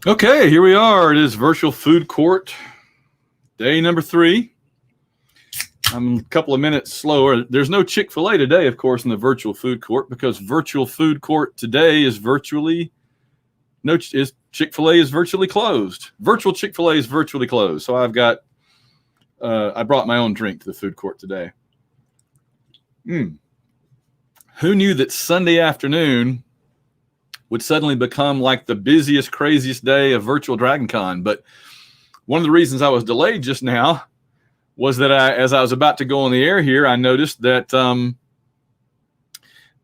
Okay, here we are. It is Virtual Food Court, day number 3. I'm a couple of minutes slower. There's no Chick-fil-A today, of course, in the Virtual Food Court because Virtual Food Court today is Chick-fil-A is virtually closed. Virtual Chick-fil-A is virtually closed. So I brought my own drink to the food court today. Who knew that Sunday afternoon would suddenly become like the busiest, craziest day of virtual DragonCon? But one of the reasons I was delayed just now was that as I was about to go on the air here, I noticed that and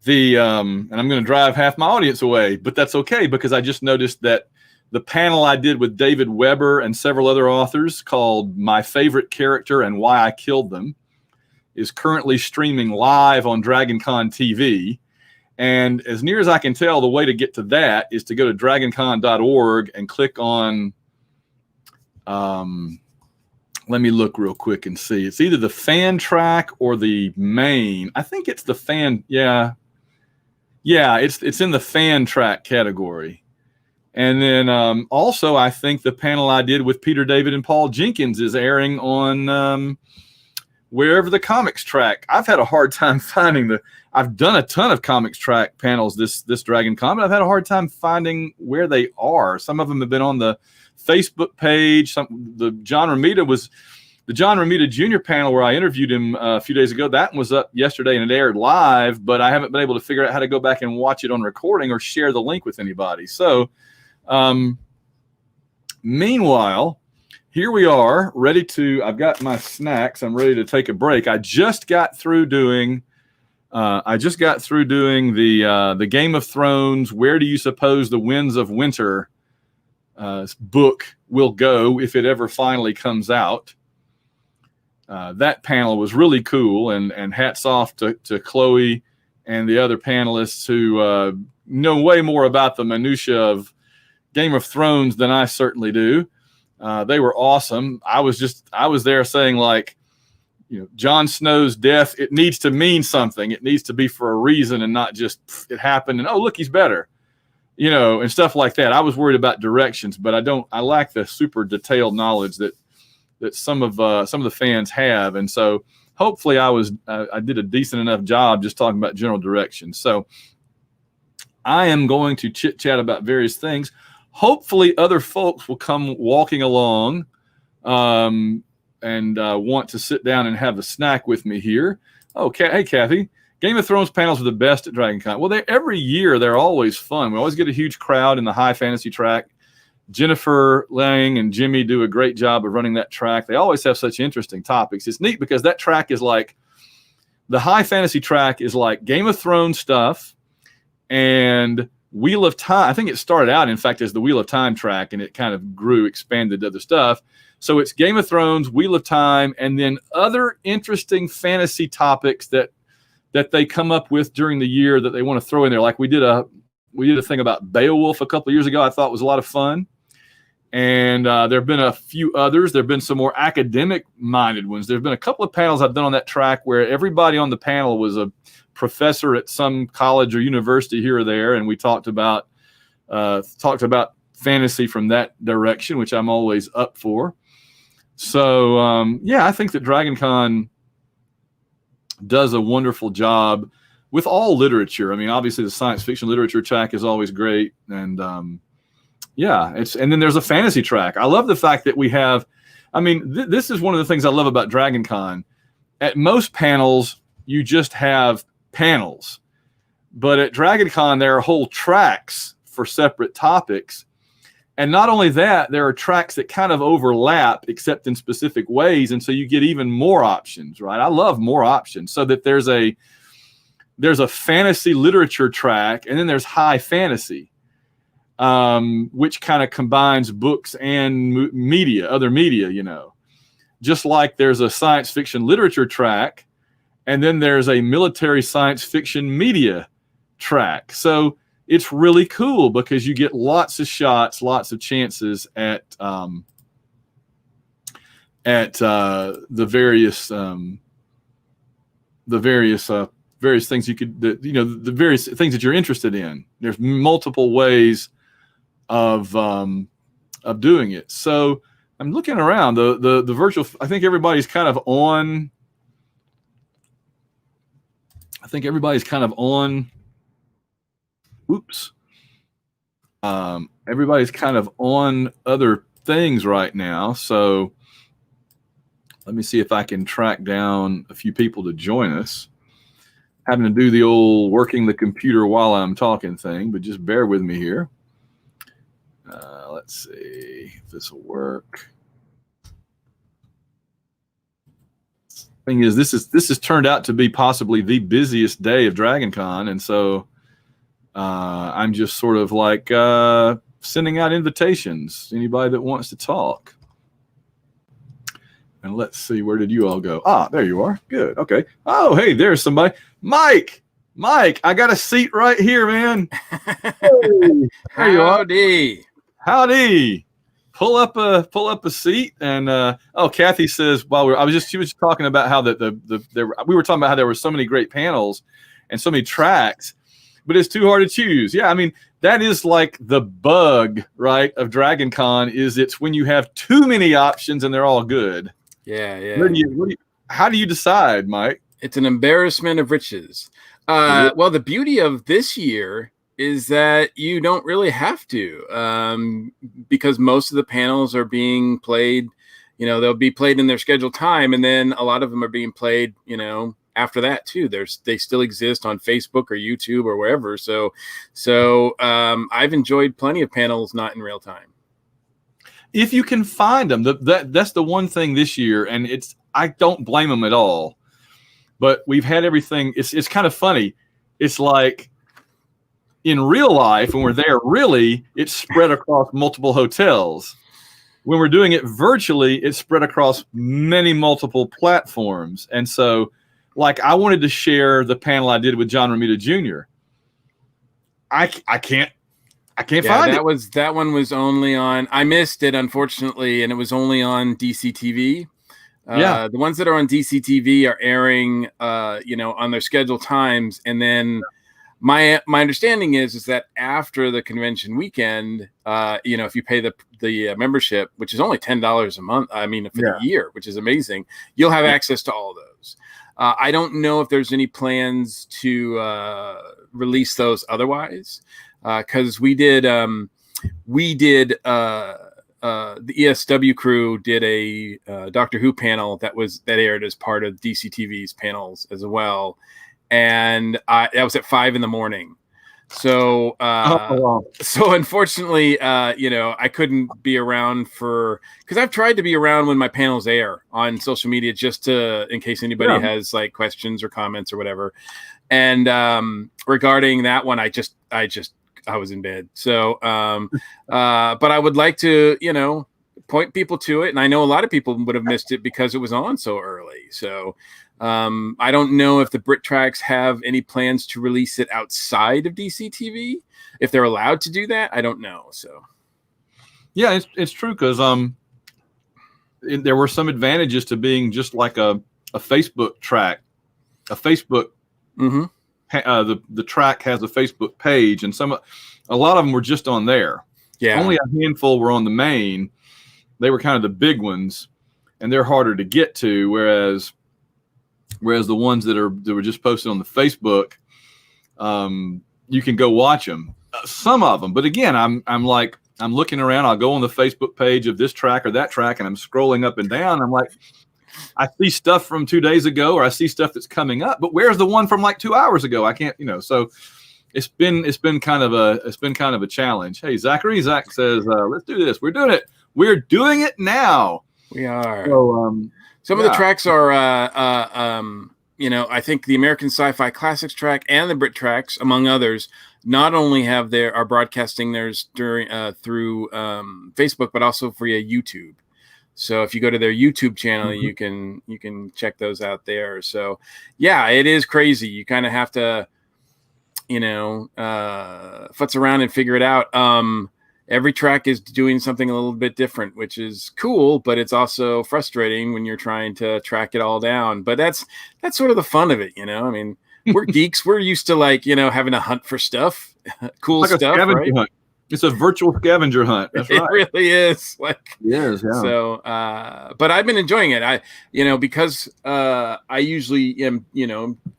I'm going to drive half my audience away, but that's okay because I just noticed that the panel I did with David Weber and several other authors called My Favorite Character and Why I Killed Them is currently streaming live on DragonCon TV. And as near as I can tell, the way to get to that is to go to dragoncon.org and click on, let me look real quick and see. It's either the fan track or the main. I think it's the fan. Yeah, it's in the fan track category. And then also, I think the panel I did with Peter David and Paul Jenkins is airing on wherever the comics track. I've had a hard time finding I've done a ton of comics track panels this DragonCon, but I've had a hard time finding where they are. Some of them have been on the Facebook page. The John Romita Jr. panel where I interviewed him a few days ago, that one was up yesterday and it aired live, but I haven't been able to figure out how to go back and watch it on recording or share the link with anybody. So meanwhile, here we are, I've got my snacks. I'm ready to take a break. I just got through doing the Game of Thrones, Where Do You Suppose the Winds of Winter book will go if it ever finally comes out. That panel was really cool, and hats off to Chloe and the other panelists who know way more about the minutia of Game of Thrones than I certainly do. They were awesome. I was there saying, like, Jon Snow's death, it needs to mean something. It needs to be for a reason and not just it happened and, oh, look, he's better, and stuff like that. I was worried about directions, but I lack the super detailed knowledge that some of the fans have. And so hopefully I did a decent enough job just talking about general directions. So I am going to chit chat about various things. Hopefully other folks will come walking along and want to sit down and have a snack with me here. Oh, hey, Kathy. Game of Thrones panels are the best at DragonCon. Well, every year they're always fun. We always get a huge crowd in the high fantasy track. Jennifer Lang and Jimmy do a great job of running that track. They always have such interesting topics. It's neat because that track is like, the high fantasy track is like Game of Thrones stuff and Wheel of Time. I think it started out, in fact, as the Wheel of Time track, and it kind of expanded to other stuff. So it's Game of Thrones, Wheel of Time, and then other interesting fantasy topics that they come up with during the year that they want to throw in there. Like we did a thing about Beowulf a couple of years ago. I thought was a lot of fun. And there have been a few others. There have been some more academic-minded ones. There have been a couple of panels I've done on that track where everybody on the panel was a professor at some college or university here or there, and we talked about fantasy from that direction, which I'm always up for. So I think that DragonCon does a wonderful job with all literature. I mean, obviously the science fiction literature track is always great, and and then there's a fantasy track. I love the fact that we have. I mean, this is one of the things I love about DragonCon. At most panels, you just have panels, but at DragonCon there are whole tracks for separate topics. And not only that, there are tracks that kind of overlap except in specific ways, and so you get even more options, right? I love more options, so that there's a fantasy literature track, and then there's high fantasy, which kind of combines books and other media, just like there's a science fiction literature track, and then there's a military science fiction media track. So it's really cool because you get lots of shots, lots of chances at the various things you could, the various things that you're interested in. There's multiple ways of of doing it. So I'm looking around the virtual. I think everybody's kind of on. Oops. Everybody's kind of on other things right now. So let me see if I can track down a few people to join us. Having to do the old working the computer while I'm talking thing, but just bear with me here. Let's see if this will work. Thing is, this has turned out to be possibly the busiest day of DragonCon, and so I'm just sort of like sending out invitations. Anybody that wants to talk. And let's see, where did you all go? Ah, there you are. Good. Okay. Oh, hey, there's somebody. Mike, I got a seat right here, man. Hey, there you are. Howdy. Pull up a seat. And oh, Kathy says she was talking about how we were talking about how there were so many great panels and so many tracks, but it's too hard to choose. Yeah, I mean, that is like the bug, right, of DragonCon, is it's when you have too many options and they're all good. Yeah. How do you decide, Mike? It's an embarrassment of riches. Well, the beauty of this year is that you don't really have to, because most of the panels are being played, they'll be played in their scheduled time. And then a lot of them are being played, after that too. They still exist on Facebook or YouTube or wherever. So I've enjoyed plenty of panels not in real time. If you can find them, that's the one thing this year, and I don't blame them at all. But we've had everything. It's kind of funny. It's like in real life, when we're there, really, it's spread across multiple hotels. When we're doing it virtually, it's spread across multiple platforms. And so, like, I wanted to share the panel I did with John Romita Jr. I can't find it. That one was only on. I missed it, unfortunately, and it was only on DCTV. The ones that are on DCTV are airing, on their scheduled times, and then my understanding is that after the convention weekend, if you pay the membership, which is only $10 a month, for the year, which is amazing, you'll have access to all of those. I don't know if there's any plans to release those otherwise. Because we did the ESW crew did a Doctor Who panel that aired as part of DCTV's panels as well, and that was at 5 a.m. So so unfortunately, I couldn't be around because I've tried to be around when my panels air on social media just in case anybody has like questions or comments or whatever. And regarding that one, I was in bed. So, but I would like to, point people to it. And I know a lot of people would have missed it because it was on so early. So I don't know if the Brit Tracks have any plans to release it outside of DCTV. If they're allowed to do that, I don't know. So, yeah, it's true because there were some advantages to being just like a Facebook track, a Facebook. Mm-hmm. The track has a Facebook page, and a lot of them were just on there. Yeah, only a handful were on the main. They were kind of the big ones, and they're harder to get to. Whereas the ones that were just posted on the Facebook, you can go watch them. Some of them, but again, I'm looking around. I'll go on the Facebook page of this track or that track, and I'm scrolling up and down. I'm like, I see stuff from 2 days ago, or I see stuff that's coming up, but where's the one from like 2 hours ago? I can't, so it's been kind of a challenge. Hey, Zachary, Zach says, let's do this. We're doing it now. We are. So, some of the tracks are, I think the American Sci-Fi Classics track and the Brit Tracks, among others, not only are broadcasting theirs through Facebook, but also via YouTube. So if you go to their YouTube channel, mm-hmm. you can check those out there. So yeah, it is crazy. You kind of have to, futz around and figure it out. Every track is doing something a little bit different, which is cool, but it's also frustrating when you're trying to track it all down. But that's sort of the fun of it, we're geeks. We're used to having to hunt for stuff, cool like stuff, right? Hunt. It's a virtual scavenger hunt. That's right. It really is. Like, yes, yeah. So, but I've been enjoying it. Because I usually am,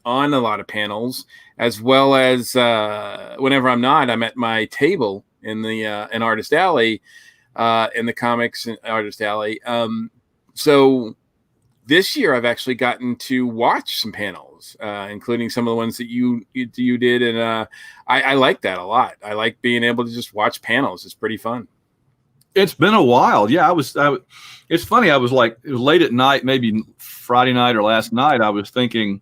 on a lot of panels, as well as whenever I'm not, I'm at my table in the in Artist Alley, in the comics and Artist Alley. So this year I've actually gotten to watch some panels, including some of the ones that you did, and I like that a lot. I like being able to just watch panels. It's pretty fun. It's been a while. Yeah, it's funny. It was late at night, maybe Friday night or last night. I was thinking,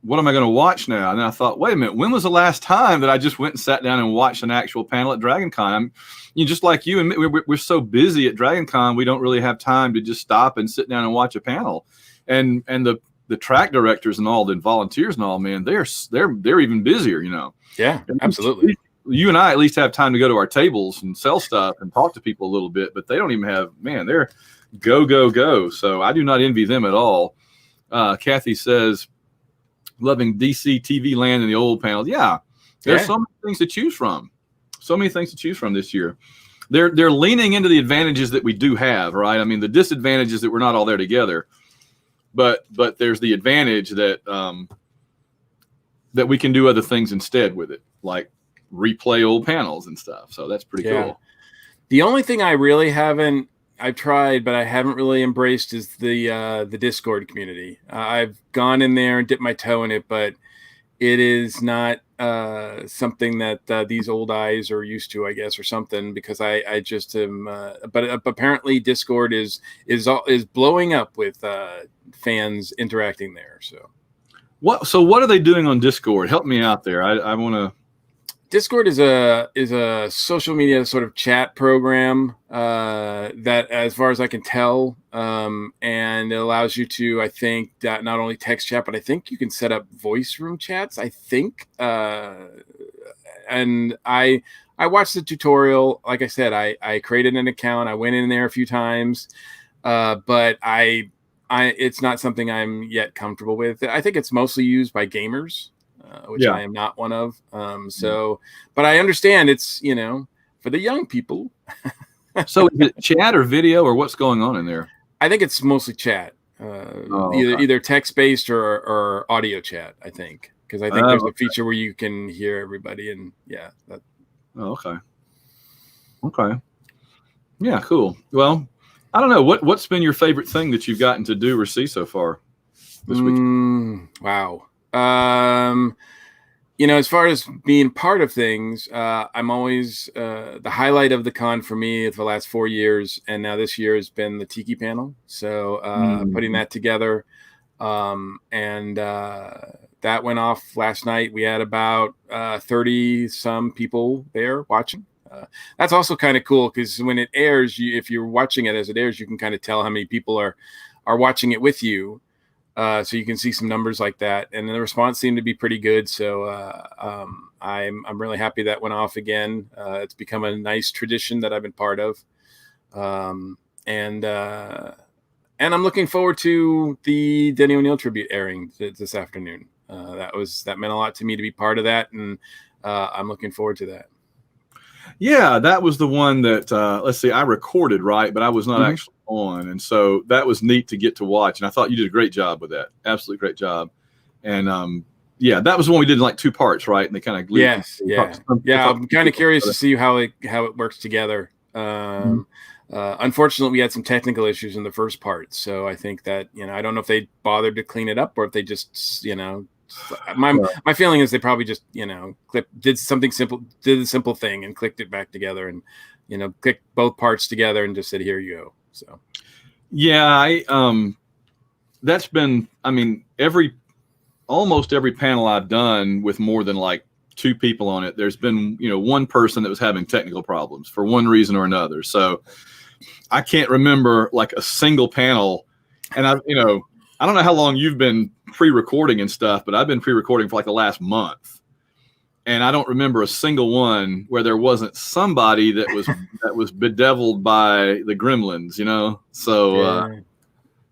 what am I going to watch now? And then I thought, wait a minute, when was the last time that I just went and sat down and watched an actual panel at DragonCon? Just like you and me, we're so busy at DragonCon, we don't really have time to just stop and sit down and watch a panel. And the track directors and all, the volunteers and all, man, they're even busier, Yeah, absolutely. You and I at least have time to go to our tables and sell stuff and talk to people a little bit, but they don't even have, man, they're go. So I do not envy them at all. Kathy says, loving DC TV land and the old panels. Yeah, there's so many things to choose from. So many things to choose from this year. They're leaning into the advantages that we do have, right? I mean, the disadvantage is that we're not all there together, but there's the advantage that that we can do other things instead with it, like replay old panels and stuff. So that's pretty cool. The only thing I really I've tried, but I haven't really embraced is the Discord community. I've gone in there and dipped my toe in it, but it is not something that these old eyes are used to, I guess, or something. Because I just am. But apparently, Discord is blowing up with fans interacting there. So what are they doing on Discord? Help me out there. I want to. Discord is a social media sort of chat program that, as far as I can tell, and it allows you to, I think, not only text chat, but I think you can set up voice room chats. I think, and I watched the tutorial. Like I said, I created an account. I went in there a few times, but it's not something I'm yet comfortable with. I think it's mostly used by gamers. Which I am not one of. But I understand it's, for the young people. So is it chat or video or what's going on in there? I think it's mostly chat, either text-based or audio chat, I think. Because I think there's a feature where you can hear everybody. And okay. Yeah, cool. Well, I don't know. What's been your favorite thing that you've gotten to do or see so far this week? Wow. As far as being part of things, I'm always the highlight of the con for me for the last 4 years, and now this year has been the Tiki panel. So putting that together, and that went off last night. We had about 30 some people there watching. That's also kind of cool because when it airs, if you're watching it as it airs, you can kind of tell how many people are watching it with you. So you can see some numbers like that, and the response seemed to be pretty good. So I'm really happy that went off again. It's become a nice tradition that I've been part of, and I'm looking forward to the Denny O'Neil tribute airing this afternoon. That meant a lot to me to be part of that, and I'm looking forward to that. Yeah, that was the one that let's see, I recorded, right, but I was not actually on, and so that was neat to get to watch, and I thought you did a great job with that. Absolutely great job. And that was the one we did in like 2 parts, right? And they kind of I'm kind of curious to see how it works together. Unfortunately, we had some technical issues in the first part, so I think that I don't know if they bothered to clean it up or if they just my feeling is they probably just did something simple, did a simple thing and clicked it back together, and clicked both parts together and just said, here you go. So that's been, almost every panel I've done with more than like 2 people on it, there's been one person that was having technical problems for one reason or another. So I can't remember like a single panel, and I don't know how long you've been pre-recording and stuff, but I've been pre-recording for like the last month. And I don't remember a single one where there wasn't somebody that was bedeviled by the gremlins, So,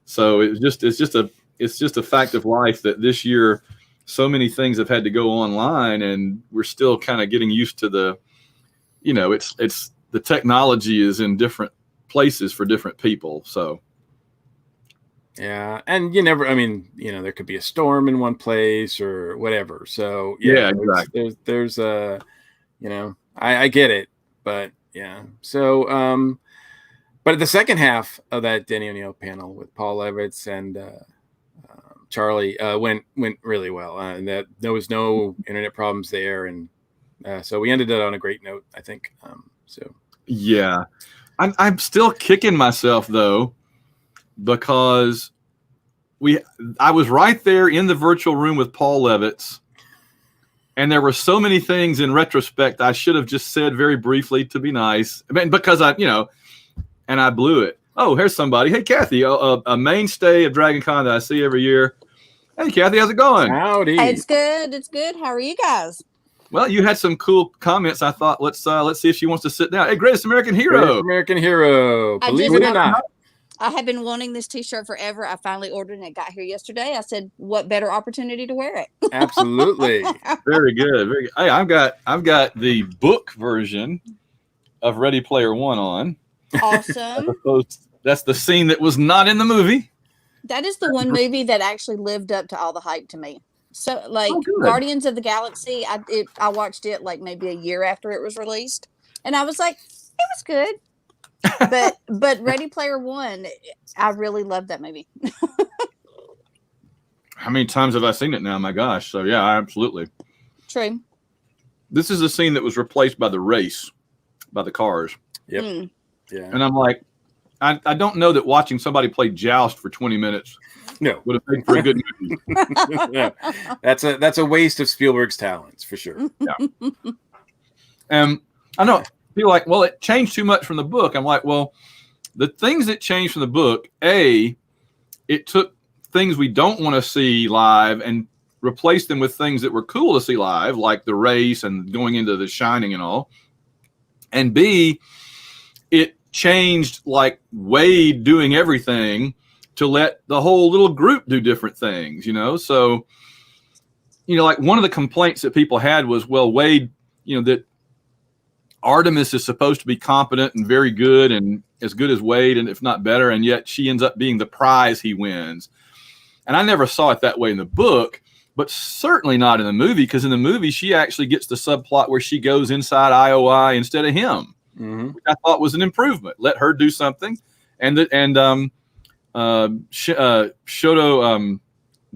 so it's just a fact of life that this year so many things have had to go online, and we're still kind of getting used to the, it's the technology is in different places for different people. So. Yeah, and there could be a storm in one place or whatever. So yeah, exactly. There's I get it, but yeah. So but the second half of that Denny O'Neil panel with Paul Levitz and Charlie went really well, and that there was no internet problems there, and so we ended it on a great note, I think. So yeah, I'm still kicking myself though, because I was right there in the virtual room with Paul Levitz, and there were so many things in retrospect I should have just said very briefly to be nice. I mean, because and I blew it. Oh, here's somebody. Hey, Kathy, a mainstay of DragonCon that I see every year. Hey, Kathy, how's it going? Howdy. It's good. It's good. How are you guys? Well, you had some cool comments. I thought let's see if she wants to sit down. Hey, Greatest American Hero. Greatest American Hero. Believe it or not. I have been wanting this T-shirt forever. I finally ordered and it got here yesterday. I said, "What better opportunity to wear it?" Absolutely. Very good. Very good. Hey, I've got the book version of Ready Player One on. Awesome. That's the scene that was not in the movie. That is the one movie that actually lived up to all the hype to me. So, like Guardians of the Galaxy, I watched it like maybe a year after it was released, and I was like, it was good. but Ready Player One, I really loved that movie. How many times have I seen it now? My gosh. So yeah, absolutely. True. This is a scene that was replaced by the race, by the cars. Yep. Mm. Yeah. And I'm like, I don't know that watching somebody play Joust for 20 minutes would have made for a good movie. Yeah. That's a waste of Spielberg's talents for sure. Yeah. And I know people are like, well, it changed too much from the book. I'm like, well, the things that changed from the book, it took things we don't want to see live and replaced them with things that were cool to see live, like the race and going into The Shining and all. And B, it changed like Wade doing everything to let the whole little group do different things, So, like one of the complaints that people had was, well, Wade, that Artemis is supposed to be competent and very good and as good as Wade, and if not better, and yet she ends up being the prize he wins. And I never saw it that way in the book, but certainly not in the movie, because in the movie, she actually gets the subplot where she goes inside IOI instead of him, which I thought was an improvement. Let her do something. Shoto,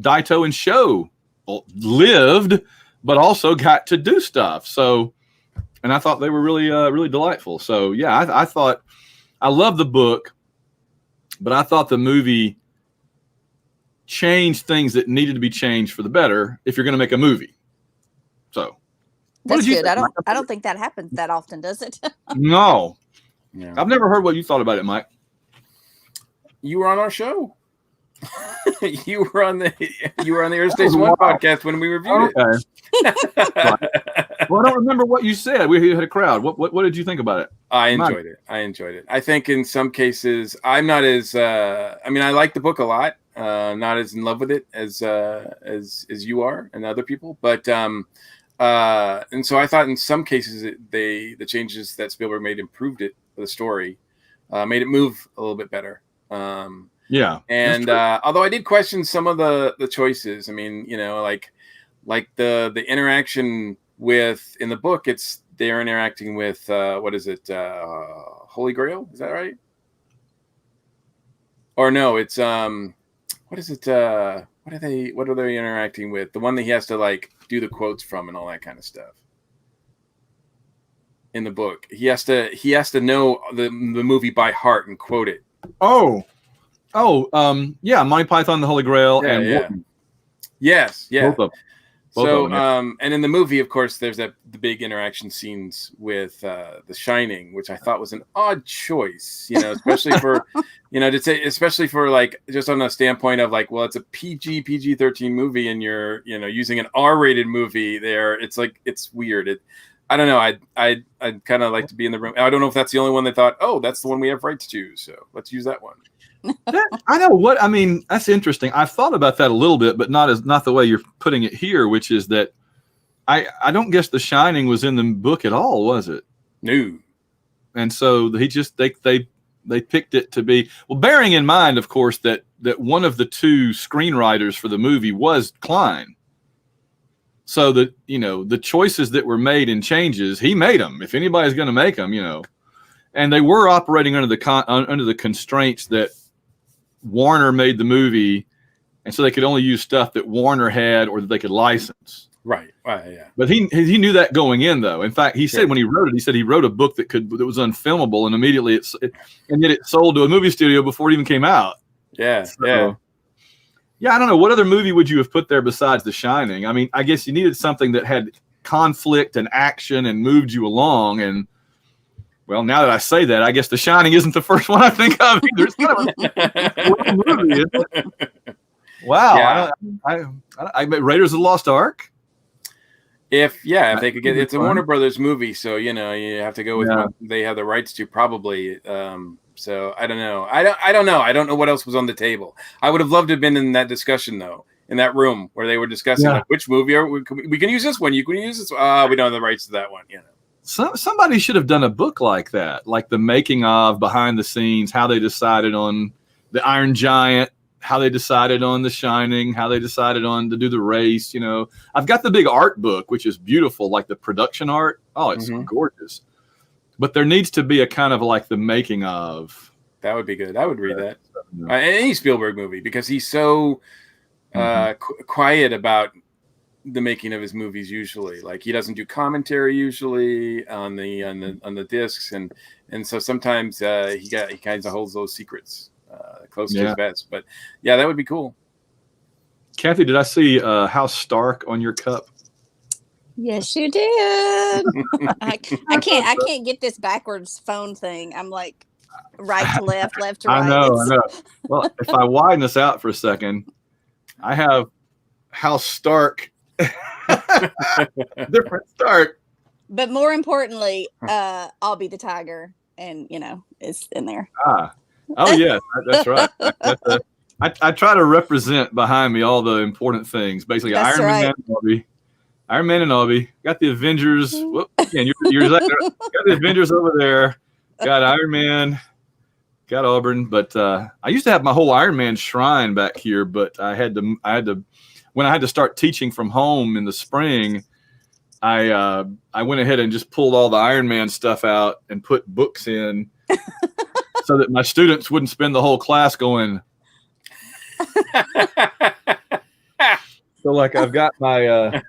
Daito and Sho lived, but also got to do stuff. So, and I thought they were really, really delightful. So yeah, I thought I love the book, but I thought the movie changed things that needed to be changed for the better if you're going to make a movie. So that's good. I don't think that happens that often, does it? No. Yeah. I've never heard what you thought about it, Mike. You were on our show. You were on the Aerospace One podcast when we reviewed it. Well, I don't remember what you said. We had a crowd. What did you think about it? I enjoyed it. I think in some cases I'm not as I like the book a lot. Not as in love with it as you are and other people, but and so I thought in some cases the changes that Spielberg made improved it, the story, made it move a little bit better. Yeah, and although I did question some of the choices, I mean, like the interaction with in the book, they're interacting with what is it, Holy Grail? Is that right? Or no, it's what is it? What are they interacting with? The one that he has to like do the quotes from and all that kind of stuff. In the book, he has to know the movie by heart and quote it. Yeah, Monty Python, the Holy Grail, and Wharton. Yes, yeah. Both of them. And in the movie, of course, there's the big interaction scenes with The Shining, which I thought was an odd choice, especially for, especially for like just on a standpoint of like, well, it's a PG-13 movie, and you're, using an R-rated movie there. It's like it's weird. I don't know. I'd kind of like to be in the room. I don't know if that's the only one they thought, oh, that's the one we have rights to, so let's use that one. I know what I mean. That's interesting. I've thought about that a little bit, but not the way you're putting it here, which is that I don't guess The Shining was in the book at all, was it? No. And so they picked it to be, well, bearing in mind, of course, that one of the two screenwriters for the movie was Klein. So that, the choices that were made and changes, he made them. If anybody's going to make them, and they were operating under the constraints that Warner made the movie, and so they could only use stuff that Warner had or that they could license. Right. Yeah. But he knew that going in, though. In fact, he said when he wrote it, he wrote a book that was unfilmable, and immediately and yet it sold to a movie studio before it even came out. Yeah. So, yeah. I don't know. What other movie would you have put there besides The Shining? I mean, I guess you needed something that had conflict and action and moved you along. And well, now that I say that, I guess The Shining isn't the first one I think of either. It's kind of a movie, isn't it? Wow. Yeah. I bet Raiders of the Lost Ark. If they could get it's a Warner Brothers movie, so you have to go with what they have the rights to, probably. So I don't know. I don't know. I don't know what else was on the table. I would have loved to have been in that discussion though, in that room where they were discussing like, which movie we can use this one. You can use this. We don't have the rights to that one. Somebody should have done a book like that, like the making of, behind the scenes, how they decided on the Iron Giant, how they decided on The Shining, how they decided on to do the race. I've got the big art book, which is beautiful, like the production art. Oh, it's gorgeous. But there needs to be a kind of like the making of. That would be good. I would read that. Any Spielberg movie, because he's so quiet about the making of his movies usually. Like he doesn't do commentary usually on the discs, and so sometimes he kind of holds those secrets close to his vest. But yeah, that would be cool. Kathy, did I see House Stark on your cup? Yes, you did. I can't get this backwards phone thing. I'm like right to left, left to right. I know. Well, if I widen this out for a second, I have House Stark. Different Stark. But more importantly, I'll be the tiger, and it's in there. Oh yeah, that's right. I try to represent behind me all the important things. Basically, that's Iron Man and Obi. Got the Avengers. Whoop, again, you're got the Avengers over there. Got Iron Man. Got Auburn. But I used to have my whole Iron Man shrine back here, but I had to when I had to start teaching from home in the spring, I went ahead and just pulled all the Iron Man stuff out and put books in so that my students wouldn't spend the whole class going. So like I've got my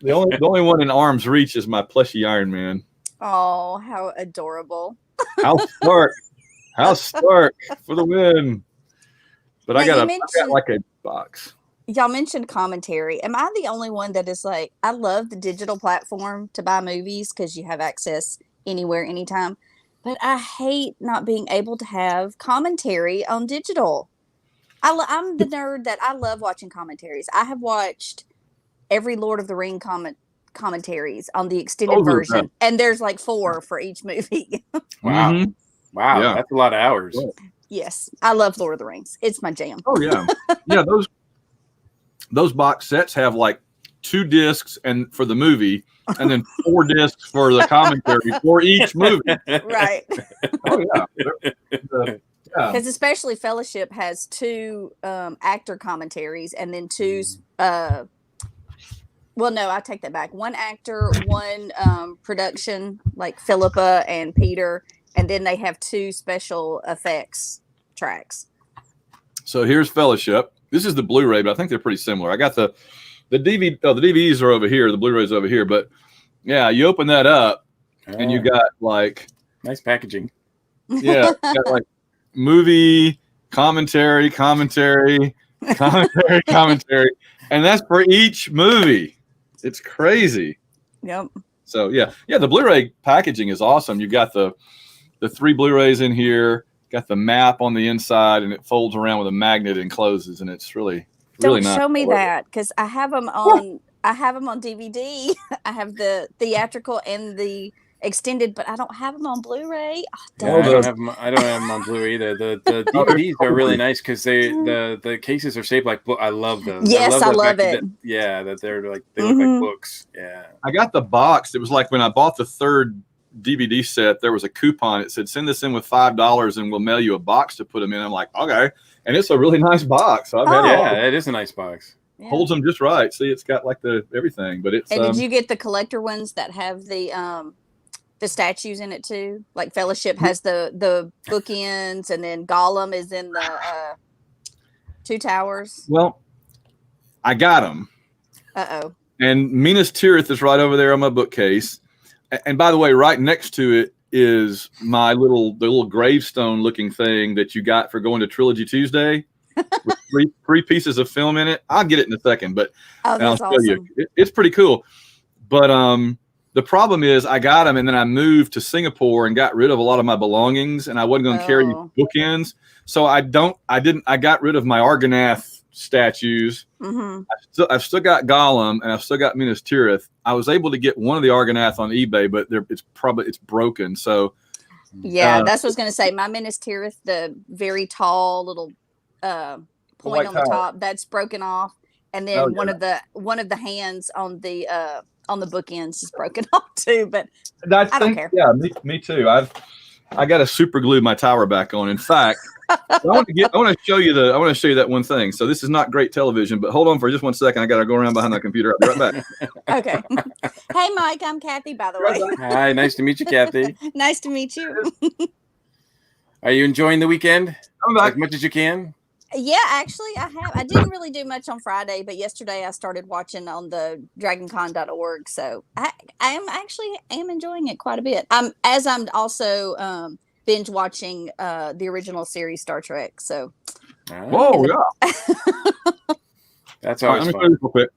the only one in arm's reach is my plushie Iron Man. Oh, how adorable. House Stark for the win. But I got like a box. Y'all mentioned commentary. Am I the only one that is like, I love the digital platform to buy movies because you have access anywhere, anytime. But I hate not being able to have commentary on digital. I'm the nerd that I love watching commentaries. I have watched every Lord of the Ring commentaries on the extended version. And there's like 4 for each movie. Wow. Mm-hmm. Wow. Yeah. That's a lot of hours. Yes. I love Lord of the Rings. It's my jam. Oh, yeah. Yeah, those box sets have like 2 discs and for the movie, and then 4 discs for the commentary for each movie. Right. Oh yeah. Because especially Fellowship has 2 actor commentaries and then 2. Well, no, I take that back. 1 actor, 1 production, like Philippa and Peter, and then they have 2 special effects tracks. So here's Fellowship. This is the Blu-ray, but I think they're pretty similar. I got the DVD. Oh, the DVDs are over here. The Blu-rays over here. But yeah, you open that up, and you got like nice packaging. Yeah, got like movie commentary, and that's for each movie. It's crazy. Yep. So yeah, the Blu-ray packaging is awesome. You got the 3 Blu-rays in here. Got the map on the inside, and it folds around with a magnet and closes, and it's really nice. Don't show me that, because I have them on. I have them on DVD. I have the theatrical and the extended, but I don't have them on Blu-ray. Oh, Yeah, I don't have them on Blu-ray either. The DVDs are really nice because the cases are shaped like book. I love those. Yes, I love it. That they're like they look like books. Yeah. I got the box. It was like when I bought the third DVD set, there was a coupon. It said, "Send this in with $5 and we'll mail you a box to put them in." I'm like, okay, and it's a really nice box. So it is a nice box. Yeah. Holds them just right. See, it's got like the everything, but it's. And did you get the collector ones that have the statues in it too? Like Fellowship has the bookends, and then Gollum is in the Two Towers. Well, I got them. Uh-oh. And Minas Tirith is right over there on my bookcase. And by the way, right next to it is my little gravestone looking thing that you got for going to Trilogy Tuesday with three pieces of film in it. I'll get it in a second, but that's I'll show you. It's pretty cool. But the problem is I got them and then I moved to Singapore and got rid of a lot of my belongings, and I wasn't going to carry bookends. So I got rid of my Argonath statues. I've still got Gollum and I've still got Minas Tirith. I was able to get one of the Argonath on eBay, but it's broken. So that's what I was going to say. My Minas Tirith, the very tall little point on the top, that's broken off, and then one of the hands on the bookends is broken off too. But I don't care. Yeah, me too. I got to super glue my tower back on. In fact, I want to show you that one thing. So this is not great television, but hold on for just 1 second. I got to go around behind the computer. I'll be right back. Okay. Hey, Mike, I'm Kathy, by the way. Hi, nice to meet you, Kathy. Nice to meet you. Are you enjoying the weekend? I'm back as much as you can. Yeah, actually, I have. I didn't really do much on Friday, but yesterday I started watching on the DragonCon.org. So I am enjoying it quite a bit. I'm also binge watching the original series Star Trek. So whoa, yeah. That's always fun. Real quick.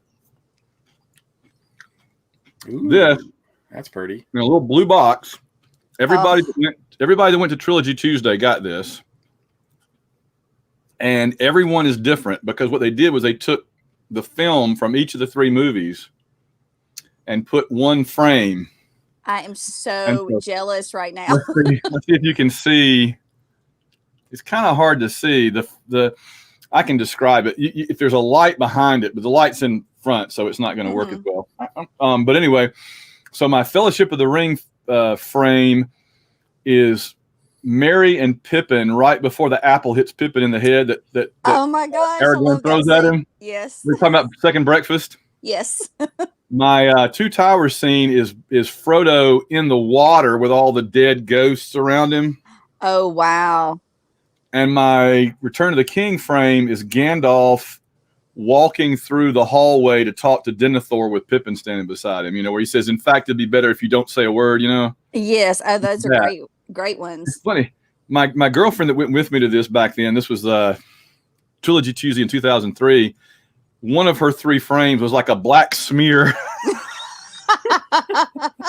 Ooh, this that's pretty. in a little blue box. Everybody that went to Trilogy Tuesday got this. And everyone is different because what they did was they took the film from each of the 3 movies and put one frame. I am so jealous right now. Let's see if you can see. It's kind of hard to see. I can describe it. If there's a light behind it, but the light's in front, so it's not going to work as well. But anyway, so my Fellowship of the Ring frame is Merry and Pippin right before the apple hits Pippin in the head that oh my gosh, Aragorn throws at him. Yes. We're talking about second breakfast. Yes. My Two Towers scene is Frodo in the water with all the dead ghosts around him. Oh, wow. And my Return of the King frame is Gandalf walking through the hallway to talk to Denethor with Pippin standing beside him, where he says, in fact, it'd be better if you don't say a word, Yes, those are great ones. It's funny. My girlfriend that went with me to this back then, this was Trilogy Tuesday in 2003. One of her 3 frames was like a black smear.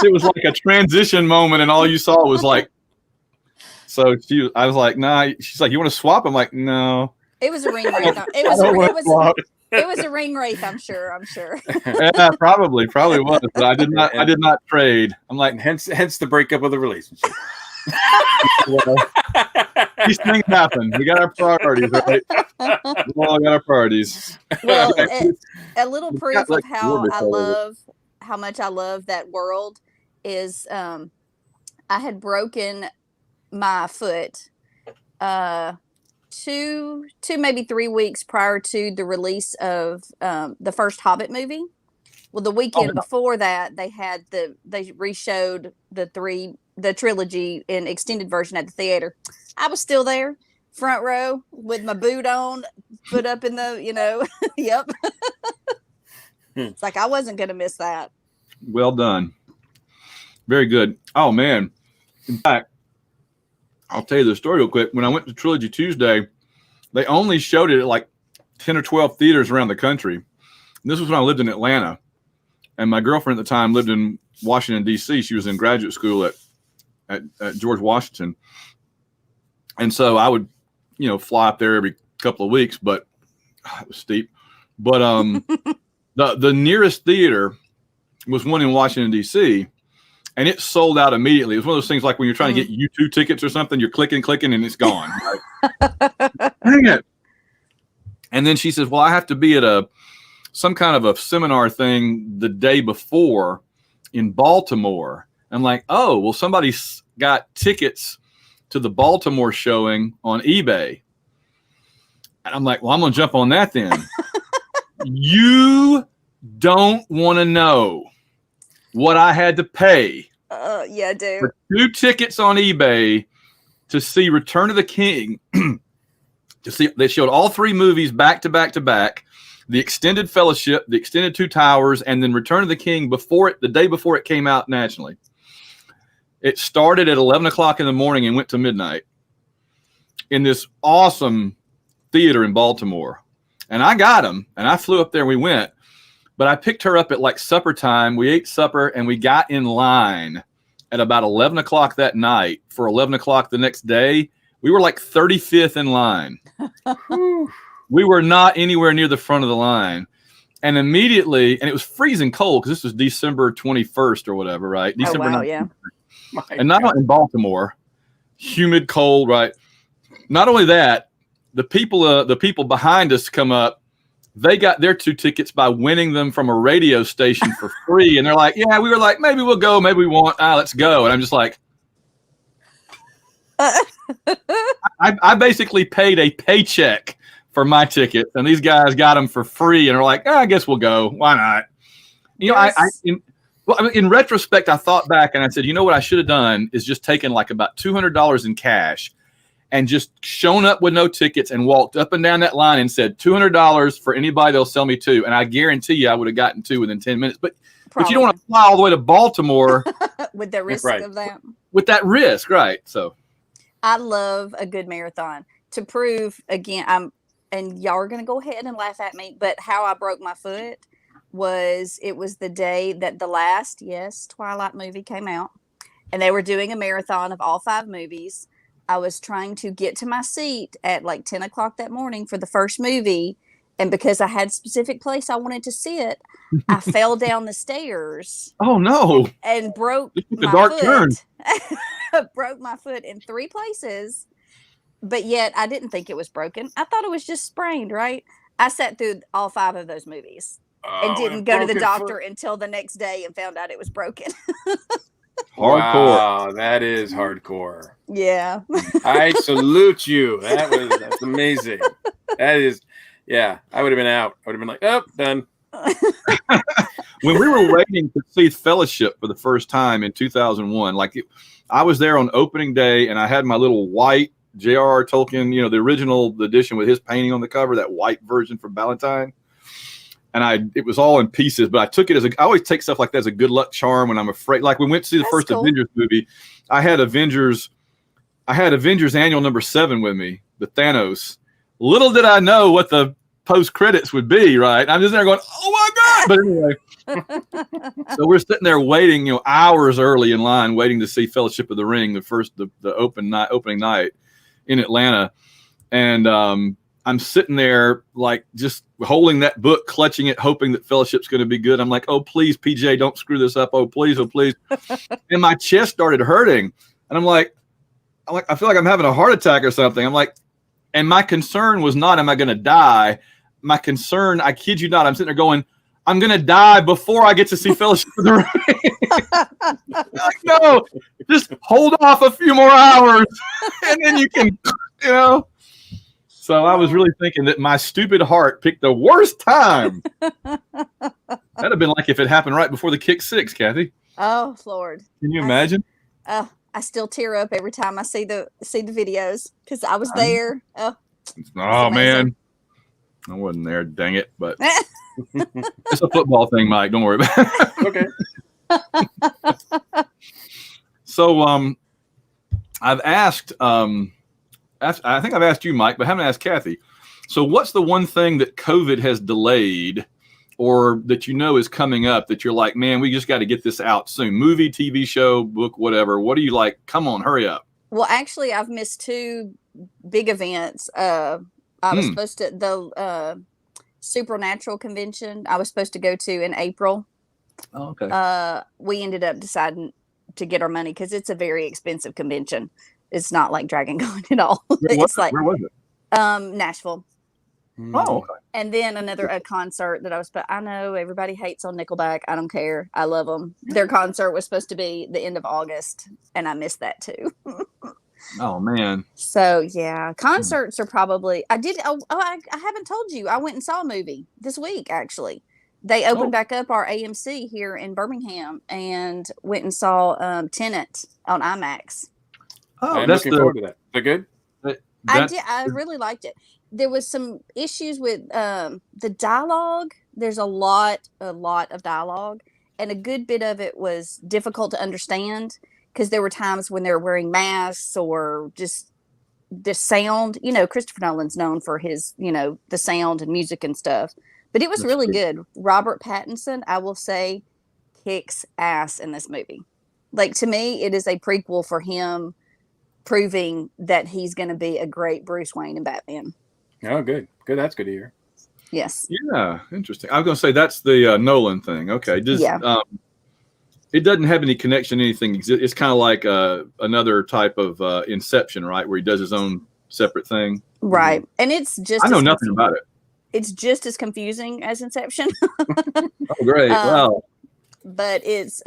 It was like a transition moment, and all you saw was like. So I was like, nah. She's like, you want to swap? I'm like, no. It was a ring wraith. It was a ring wraith. I'm sure. Yeah, probably was. But I did not trade. I'm like, hence the breakup of the relationship. Well, these things happen. We got our priorities, right? We all got our priorities. Well, a little proof of how much I love that world is I had broken my foot 2 maybe 3 weeks prior to the release of the first Hobbit movie. Well, the weekend before that, they reshowed the trilogy in extended version at the theater. I was still there, front row with my boot on, foot up in the, yep. It's like I wasn't going to miss that. Well done. Very good. Oh, man. In fact, I'll tell you the story real quick. When I went to Trilogy Tuesday, they only showed it at like 10 or 12 theaters around the country. And this was when I lived in Atlanta. And my girlfriend at the time lived in Washington, D.C. She was in graduate school at George Washington. And so I would, fly up there every couple of weeks, but it was steep. But the nearest theater was one in Washington, D.C. and it sold out immediately. It was one of those things like when you're trying to get U2 tickets or something, you're clicking, and it's gone. Like, dang it. And then she says, well, I have to be at some kind of a seminar thing the day before in Baltimore. I'm like, oh, well, somebody's got tickets to the Baltimore showing on eBay. And I'm like, well, I'm going to jump on that then. You don't want to know what I had to pay. Yeah, dude. For 2 tickets on eBay to see Return of the King. To see, they showed all 3 movies back to back to back. The Extended Fellowship, the Extended Two Towers, and then Return of the King the day before it came out nationally. It started at 11 o'clock in the morning and went to midnight in this awesome theater in Baltimore. And I got them, and I flew up there and we went. But I picked her up at like supper time. We ate supper, and we got in line at about 11 o'clock that night for 11 o'clock the next day. We were like 35th in line. We were not anywhere near the front of the line. And immediately, and it was freezing cold because this was December 21st or whatever, right? December 19th. Yeah. And not in Baltimore, humid, cold, right? Not only that, the people behind us come up. They got their 2 tickets by winning them from a radio station for free. And they're like, yeah, we were like, maybe we'll go, maybe we won't. Let's go. And I'm just like, I basically paid a paycheck for my tickets, and these guys got them for free, and are like, I guess we'll go. Why not? You know, Yes. in retrospect, I thought back and I said, you know what I should have done is just taken like about $200 in cash and just shown up with no tickets and walked up and down that line and said $200 for anybody they'll sell me 2. And I guarantee you I would have gotten 2 within 10 minutes. But you don't want to fly all the way to Baltimore with the risk of that. With that risk, right? So I love a good marathon. To prove again, and y'all are going to go ahead and laugh at me, but how I broke my foot was the day that the last Twilight movie came out, and they were doing a marathon of all 5 movies. I was trying to get to my seat at like 10 o'clock that morning for the first movie, and because I had a specific place I wanted to sit, I fell down the stairs. Oh no! And broke my dark turn. Broke my foot in 3 places. But yet I didn't think it was broken. I thought it was just sprained, right? I sat through all 5 of those movies and didn't go to the doctor until the next day and found out it was broken. Hardcore. Wow, that is hardcore. Yeah. I salute you. That's amazing. That is, yeah, I would have been out. I would have been like, oh, done. When we were waiting to see Fellowship for the first time in 2001, I was there on opening day, and I had my little white J.R.R. Tolkien, the original edition with his painting on the cover, that white version from Valentine. And it was all in pieces, but I took it I always take stuff like that as a good luck charm when I'm afraid. Like we went to see the first Avengers movie. I had Avengers Annual number 7 with me, the Thanos. Little did I know what the post credits would be, right? I'm just there going, oh my God. But anyway, so we're sitting there waiting, hours early in line, waiting to see Fellowship of the Ring, the opening night in Atlanta. And I'm sitting there like just holding that book, clutching it, hoping that Fellowship's going to be good. I'm like, oh, please, PJ, don't screw this up. Oh, please, oh, please. And my chest started hurting. And I'm like, I feel like I'm having a heart attack or something. I'm like, and my concern was not, am I going to die? My concern, I kid you not, I'm sitting there going, I'm going to die before I get to see Fellowship of the Ring. Like, no, just hold off a few more hours and then you can, So I was really thinking that my stupid heart picked the worst time. That'd have been like if it happened right before the kick 6, Kathy. Oh, Lord. Can you imagine? I still tear up every time I see the videos because I was there. Oh man, I wasn't there. Dang it! But it's a football thing, Mike. Don't worry about it. Okay. So I've asked. I think I've asked you, Mike, but I haven't asked Kathy. So what's the one thing that COVID has delayed or that is coming up that you're like, man, we just got to get this out soon? Movie, TV show, book, whatever. What are you like? Come on, hurry up. Well, actually, I've missed 2 big events. I was supposed to, the Supernatural convention, I was supposed to go to in April. Oh, okay. We ended up deciding to get our money because it's a very expensive convention. It's not like DragonCon at all. Where It's like where was it? Nashville. Oh, okay. And then a concert that but I know everybody hates on Nickelback. I don't care. I love them. Their concert was supposed to be the end of August, and I missed that too. Oh man. So yeah, concerts are probably. I haven't told you. I went and saw a movie this week. Actually, they opened back up our AMC here in Birmingham, and went and saw Tenet on IMAX. Oh, I'm looking forward to that. They're good. I did. I really liked it. There was some issues with the dialogue. There's a lot of dialogue, and a good bit of it was difficult to understand because there were times when they were wearing masks or just the sound. You know, Christopher Nolan's known for his, the sound and music and stuff. But it was really good. Robert Pattinson, I will say, kicks ass in this movie. Like, to me, it is a prequel for him proving that he's going to be a great Bruce Wayne in Batman. Oh, good. Good. That's good to hear. Yes. Yeah, interesting. I was going to say that's the Nolan thing. Okay. It doesn't have any connection to anything. It's kind of like another type of Inception, right? Where he does his own separate thing. Right. And it's just... I know nothing about it. It's just as confusing as Inception. Oh, great. Wow. But it's...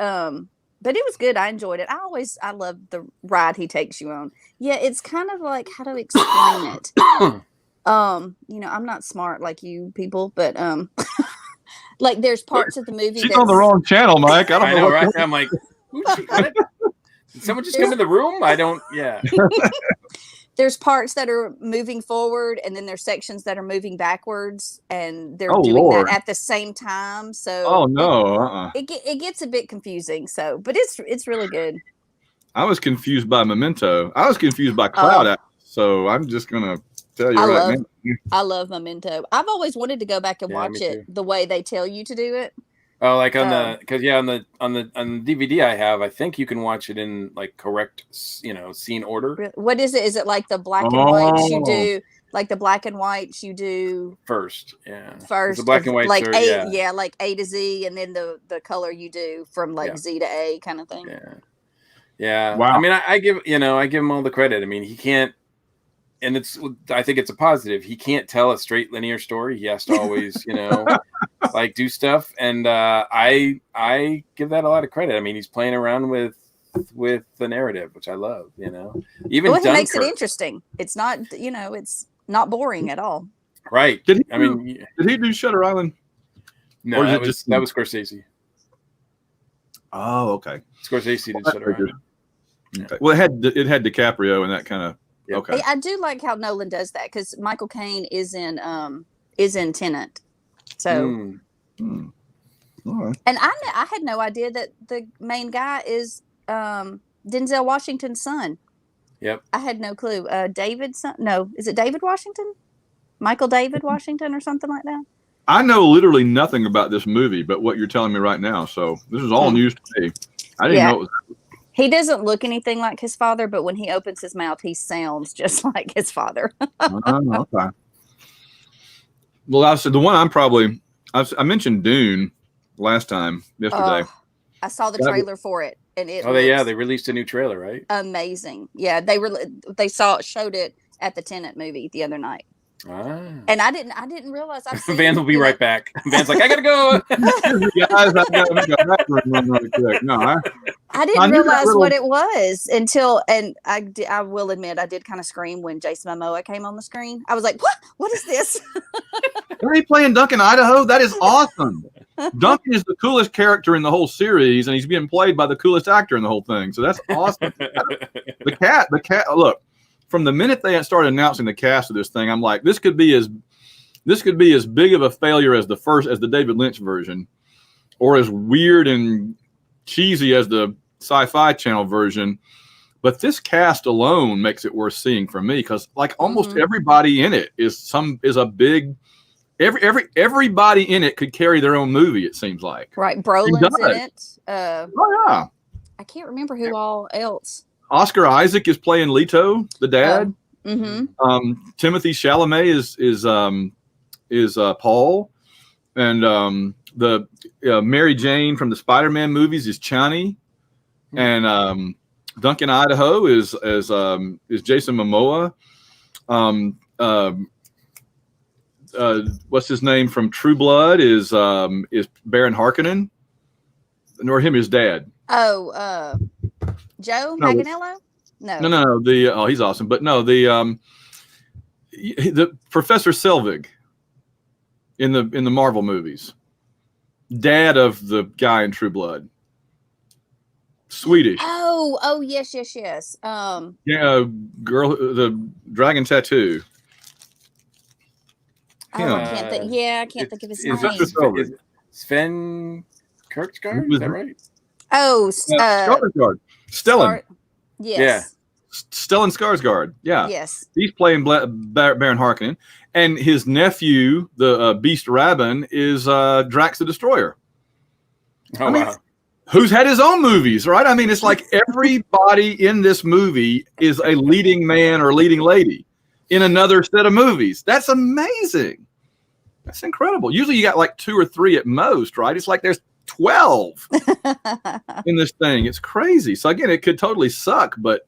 But it was good. I enjoyed it. I love the ride he takes you on. Yeah, it's kind of like, how to explain it. I'm not smart like you people, but like there's parts of the movie. She's on the wrong channel, Mike. I don't know, right? I'm like, what? Did someone just come in the room? I don't. Yeah. There's parts that are moving forward, and then there's sections that are moving backwards, and they're doing that at the same time. So, it gets a bit confusing. So, but it's really good. I was confused by Memento. I was confused by Cloud Atlas. So I'm just gonna tell you now. I love Memento. I've always wanted to go back and watch it the way they tell you to do it. Oh, like on the DVD I have, I think you can watch it in like correct, scene order. What is it? Is it like the black and whites you do? Like the black and whites you do first, yeah. First, the black and whites, like are, like A to Z, and then the color you do from like Z to A kind of thing. Yeah, yeah. Wow. I mean, I give him all the credit. I mean, he can't. And I think it's a positive. He can't tell a straight linear story. He has to always, like do stuff. And I give that a lot of credit. I mean, he's playing around with the narrative, which I love. Even he makes it interesting. It's not, it's not boring at all. Right. Did he do Shutter Island? No, that was Scorsese. Oh, okay. Scorsese did Shutter Island. Okay. Well, it had DiCaprio and that kind of. Yep. Okay. I do like how Nolan does that because Michael Caine is in Tenet. So, all right. And I had no idea that the main guy is Denzel Washington's son. Yep. I had no clue. David's son? No, is it David Washington? Michael David Washington or something like that? I know literally nothing about this movie, but what you're telling me right now. So this is all news to me. I didn't know it was. He doesn't look anything like his father, but when he opens his mouth, he sounds just like his father. Okay. Well, I said the one I mentioned Dune last time yesterday. I saw the trailer for it, and it. They released a new trailer, right? Amazing. Yeah, they showed it at the Tenet movie the other night. And I didn't realize. Van will be right back. Van's like, I gotta go. Guys, really quick. No, I didn't realize what it was until, and I will admit, I did kind of scream when Jason Momoa came on the screen. I was like, "What? What is this?" Are you playing Duncan Idaho? That is awesome. Duncan is the coolest character in the whole series, and he's being played by the coolest actor in the whole thing. So that's awesome. The cat. Look. From the minute they started announcing the cast of this thing, I'm like, this could be as big of a failure as the David Lynch version, or as weird and cheesy as the Sci-Fi Channel version. But this cast alone makes it worth seeing for me because, like, almost everybody in it is a big. Everybody in it could carry their own movie. It seems like. Right, Brolin's in it. Oh yeah. I can't remember who all else. Oscar Isaac is playing Leto, the dad. Timothy Chalamet is Paul, and the Mary Jane from the Spider-Man movies is Chani, And Duncan Idaho is Jason Momoa. What's his name from True Blood is Baron Harkonnen, nor him his dad. Oh, Joe Manganiello? No. He's awesome, but no, the Professor Selvig in the Marvel movies, dad of the guy in True Blood, Swedish. Oh, yes. Yeah, girl, the dragon tattoo. Oh, I can't think. Yeah, I can't think of his name. Is Sven Kirksgaard? Is that right? Oh, Skarsgård. Stellan. Yes. Yeah. Stellan Skarsgård. Yeah. Yes. He's playing Baron Harkonnen, and his nephew, the Beast Rabban, is Drax the Destroyer. Oh, wow. Who's had his own movies, right? I mean, it's like everybody in this movie is a leading man or leading lady in another set of movies. That's amazing. That's incredible. Usually you got like 2 or 3 at most, right? It's like there's 12 in this thing. It's crazy. So again, it could totally suck, but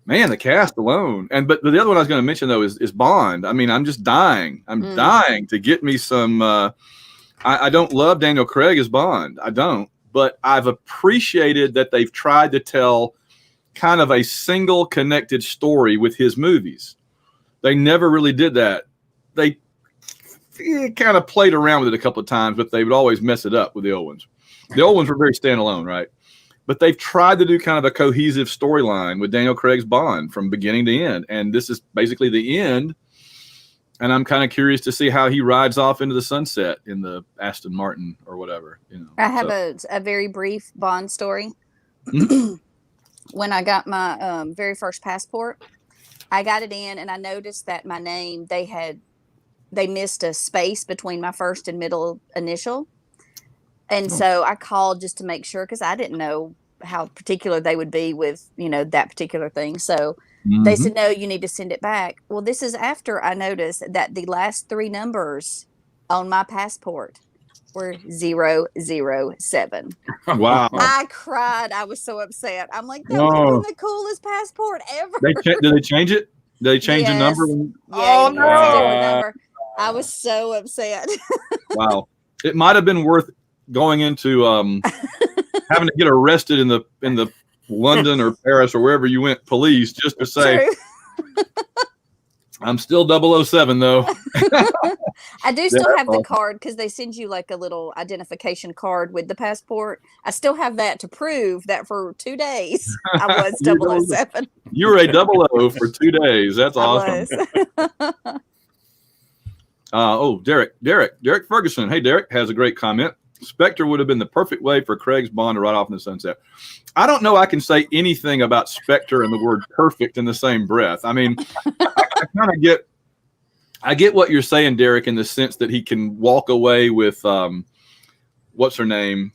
man, the cast alone. But the other one I was going to mention though is Bond. I mean, I'm just dying. I'm dying to get me some. I don't love Daniel Craig as Bond. I don't. But I've appreciated that they've tried to tell kind of a single connected story with his movies. They never really did that. They kind of played around with it a couple of times, but they would always mess it up with the old ones. The old ones were very standalone, right? But they've tried to do kind of a cohesive storyline with Daniel Craig's Bond from beginning to end. And this is basically the end. And I'm kind of curious to see how he rides off into the sunset in the Aston Martin or whatever. I have a very brief Bond story. When I got my very first passport, I got it in and I noticed that my name, they missed a space between my first and middle initial. And so I called just to make sure, because I didn't know how particular they would be with, that particular thing. So they said, no, you need to send it back. Well, this is after I noticed that the last 3 numbers on my passport were 007. Wow. I cried. I was so upset. I'm like, that would have been the coolest passport ever. Did they change it? Did they change the number? Yeah, no. It's a different number. I was so upset. Wow. It might have been worth going into having to get arrested in the London or Paris or wherever you went, police, just to say, I'm still 007 though. I do still have the card, because they send you like a little identification card with the passport. I still have that to prove that for 2 days I was 007. You were a 00 for 2 days. That's awesome. Derek Ferguson. Hey, Derek has a great comment. Spectre would have been the perfect way for Craig's Bond to ride off in the sunset. I don't know I can say anything about Spectre and the word perfect in the same breath. I mean, I kind of get what you're saying, Derek, in the sense that he can walk away with what's her name?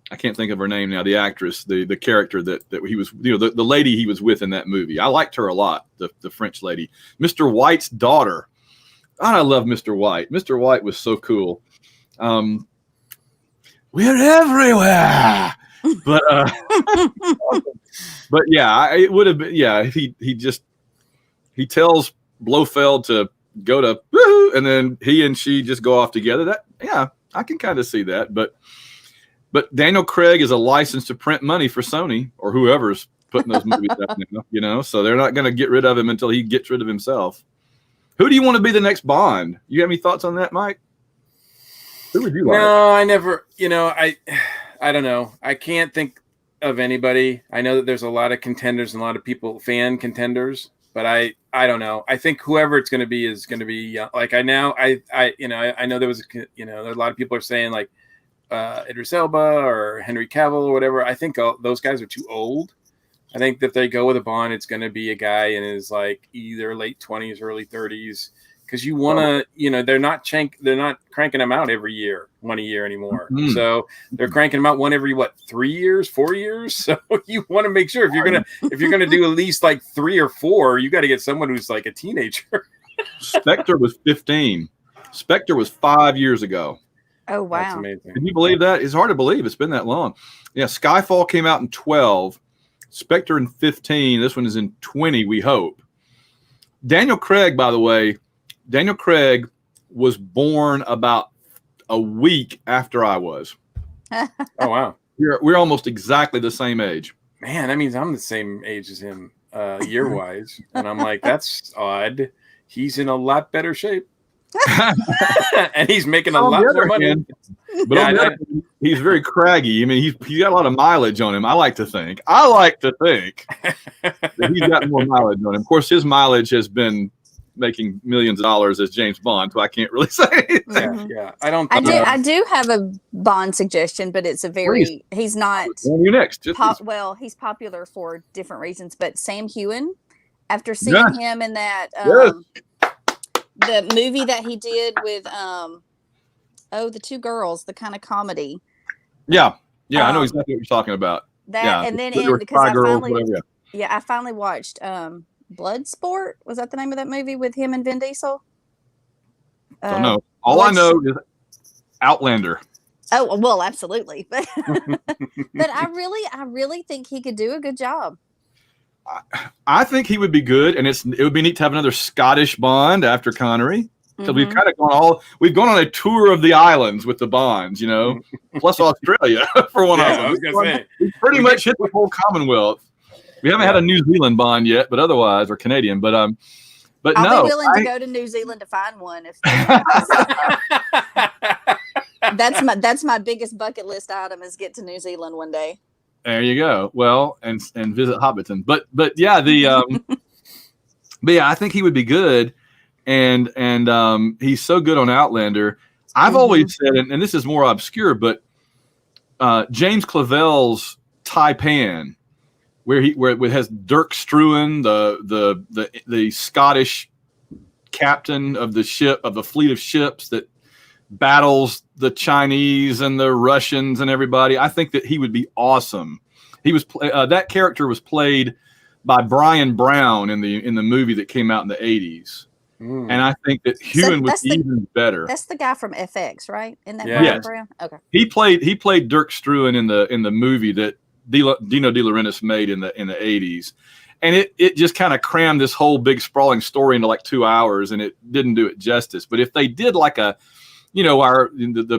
I can't think of her name now. The actress, the character that he was, the lady he was with in that movie. I liked her a lot, the French lady. Mr. White's daughter. God, I love Mr. White. Mr. White was so cool. We're everywhere. But yeah, it would have been, yeah, he tells Blofeld to go to woo, and then he and she just go off together. That, yeah, I can kind of see that. But Daniel Craig is a license to print money for Sony or whoever's putting those movies out now, so they're not going to get rid of him until he gets rid of himself. Who do you want to be the next Bond? You have any thoughts on that, Mike? Who would you like? No, I never, I don't know. I can't think of anybody. I know that there's a lot of contenders and a lot of people, fan contenders, but I don't know. I think whoever it's going to be is going to be like I know there was a lot of people are saying like Idris Elba or Henry Cavill or whatever. I think those guys are too old. I think that if they go with a Bond, it's going to be a guy in his like either late 20s, early 30s. Because you want to, they're not cranking them out one a year anymore. Mm-hmm. So they're cranking them out one every 3 years, 4 years. So you want to make sure if you're gonna do at least like 3 or 4, you got to get someone who's like a teenager. Spectre was 15. Spectre was 5 years ago. Oh, wow. That's amazing. Can you believe that? It's hard to believe it's been that long. Yeah, Skyfall came out in 12, Spectre in 15. This one is in 20, we hope. Daniel Craig, by the way, Daniel Craig was born about a week after I was. Oh, wow. We're almost exactly the same age. Man, that means I'm the same age as him, year-wise. And I'm like, that's odd. He's in a lot better shape. And he's making a lot more money. But yeah, he's very craggy. I mean, he's got a lot of mileage on him. I like to think that he's got more mileage on him. Of course, his mileage has been making millions of dollars as James Bond, so I can't really say anything. Yeah. I do have a Bond suggestion, but it's a very he's not. You next. Well, he's popular for different reasons, but Sam Heughan, after seeing him in that the movie that he did with the two girls, the kind of comedy. Yeah, I know exactly what you're talking about. And then because I finally watched Bloodsport. Was that the name of that movie with him and Vin Diesel? Don't know. All I know is Outlander. Oh well, absolutely. But I really think he could do a good job. I think he would be good, and it would be neat to have another Scottish Bond after Connery. Because we've kind of gone on a tour of the islands with the Bonds, plus Australia for one of them. I was gonna say. We pretty much hit the whole Commonwealth. We haven't had a New Zealand Bond yet, but otherwise, or Canadian. But I'll be willing to go to New Zealand to find one. If that's my biggest bucket list item is get to New Zealand one day. There you go. Well, and visit Hobbiton. But yeah, but yeah, I think he would be good. And he's so good on Outlander. I've always said, and this is more obscure, but James Clavell's Taipan, where it has Dirk Struan, the Scottish captain of the fleet of ships that battles the Chinese and the Russians and everybody. I think that he would be awesome. He was that character was played by Brian Brown in the movie that came out in the 80s. And I think that Heughan would be even better. That's the guy from FX, right? In that Brian Brown? Okay. He played Dirk Struan in the movie that Dino De Laurentiis made in the 80s. And it just kind of crammed this whole big sprawling story into like 2 hours, and it didn't do it justice. But if they did like the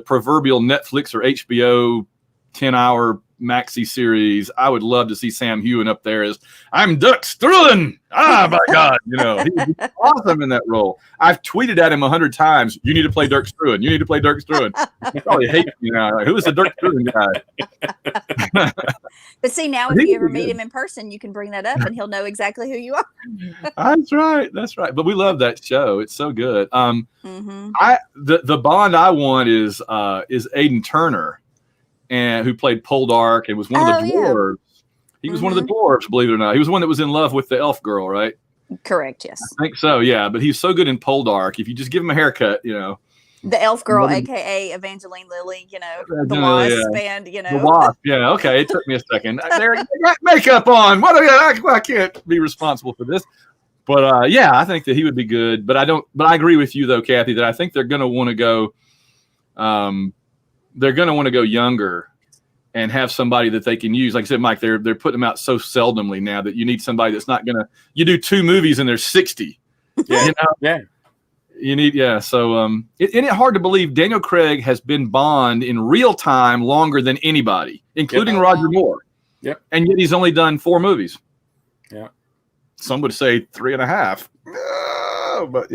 proverbial Netflix or HBO 10-hour maxi series, I would love to see Sam Heughan up there as I'm Dirk Struan. Ah, my God, he would be awesome in that role. I've tweeted at him 100 times. You need to play Dirk Struan. You need to play Dirk Struan. He probably hates me now. Like, who is the Dirk Struan guy? But see, now if you ever meet him in person, you can bring that up, and he'll know exactly who you are. That's right. But we love that show. It's so good. The Bond I want is Aidan Turner, and who played Poldark and was one of the dwarves. He was one of the dwarves, believe it or not. He was one that was in love with the elf girl, right? Correct, yes. I think so, yeah. But he's so good in Poldark. If you just give him a haircut, The elf girl, a.k.a. Evangeline Lilly, the wasp, and, The wasp, yeah. Okay, it took me a second. They got makeup on. What? I can't be responsible for this. But, I think that he would be good. But I agree with you, though, Kathy, that I think they're going to want to go younger and have somebody that they can use. Like I said, Mike, they're putting them out so seldomly now that you need somebody that's not you do 2 movies and they're 60. Yeah. Yeah. You need, So, it's hard to believe Daniel Craig has been Bond in real time longer than anybody, including Roger Moore. Yep. And yet he's only done 4 movies. Yeah. Some would say 3.5. But,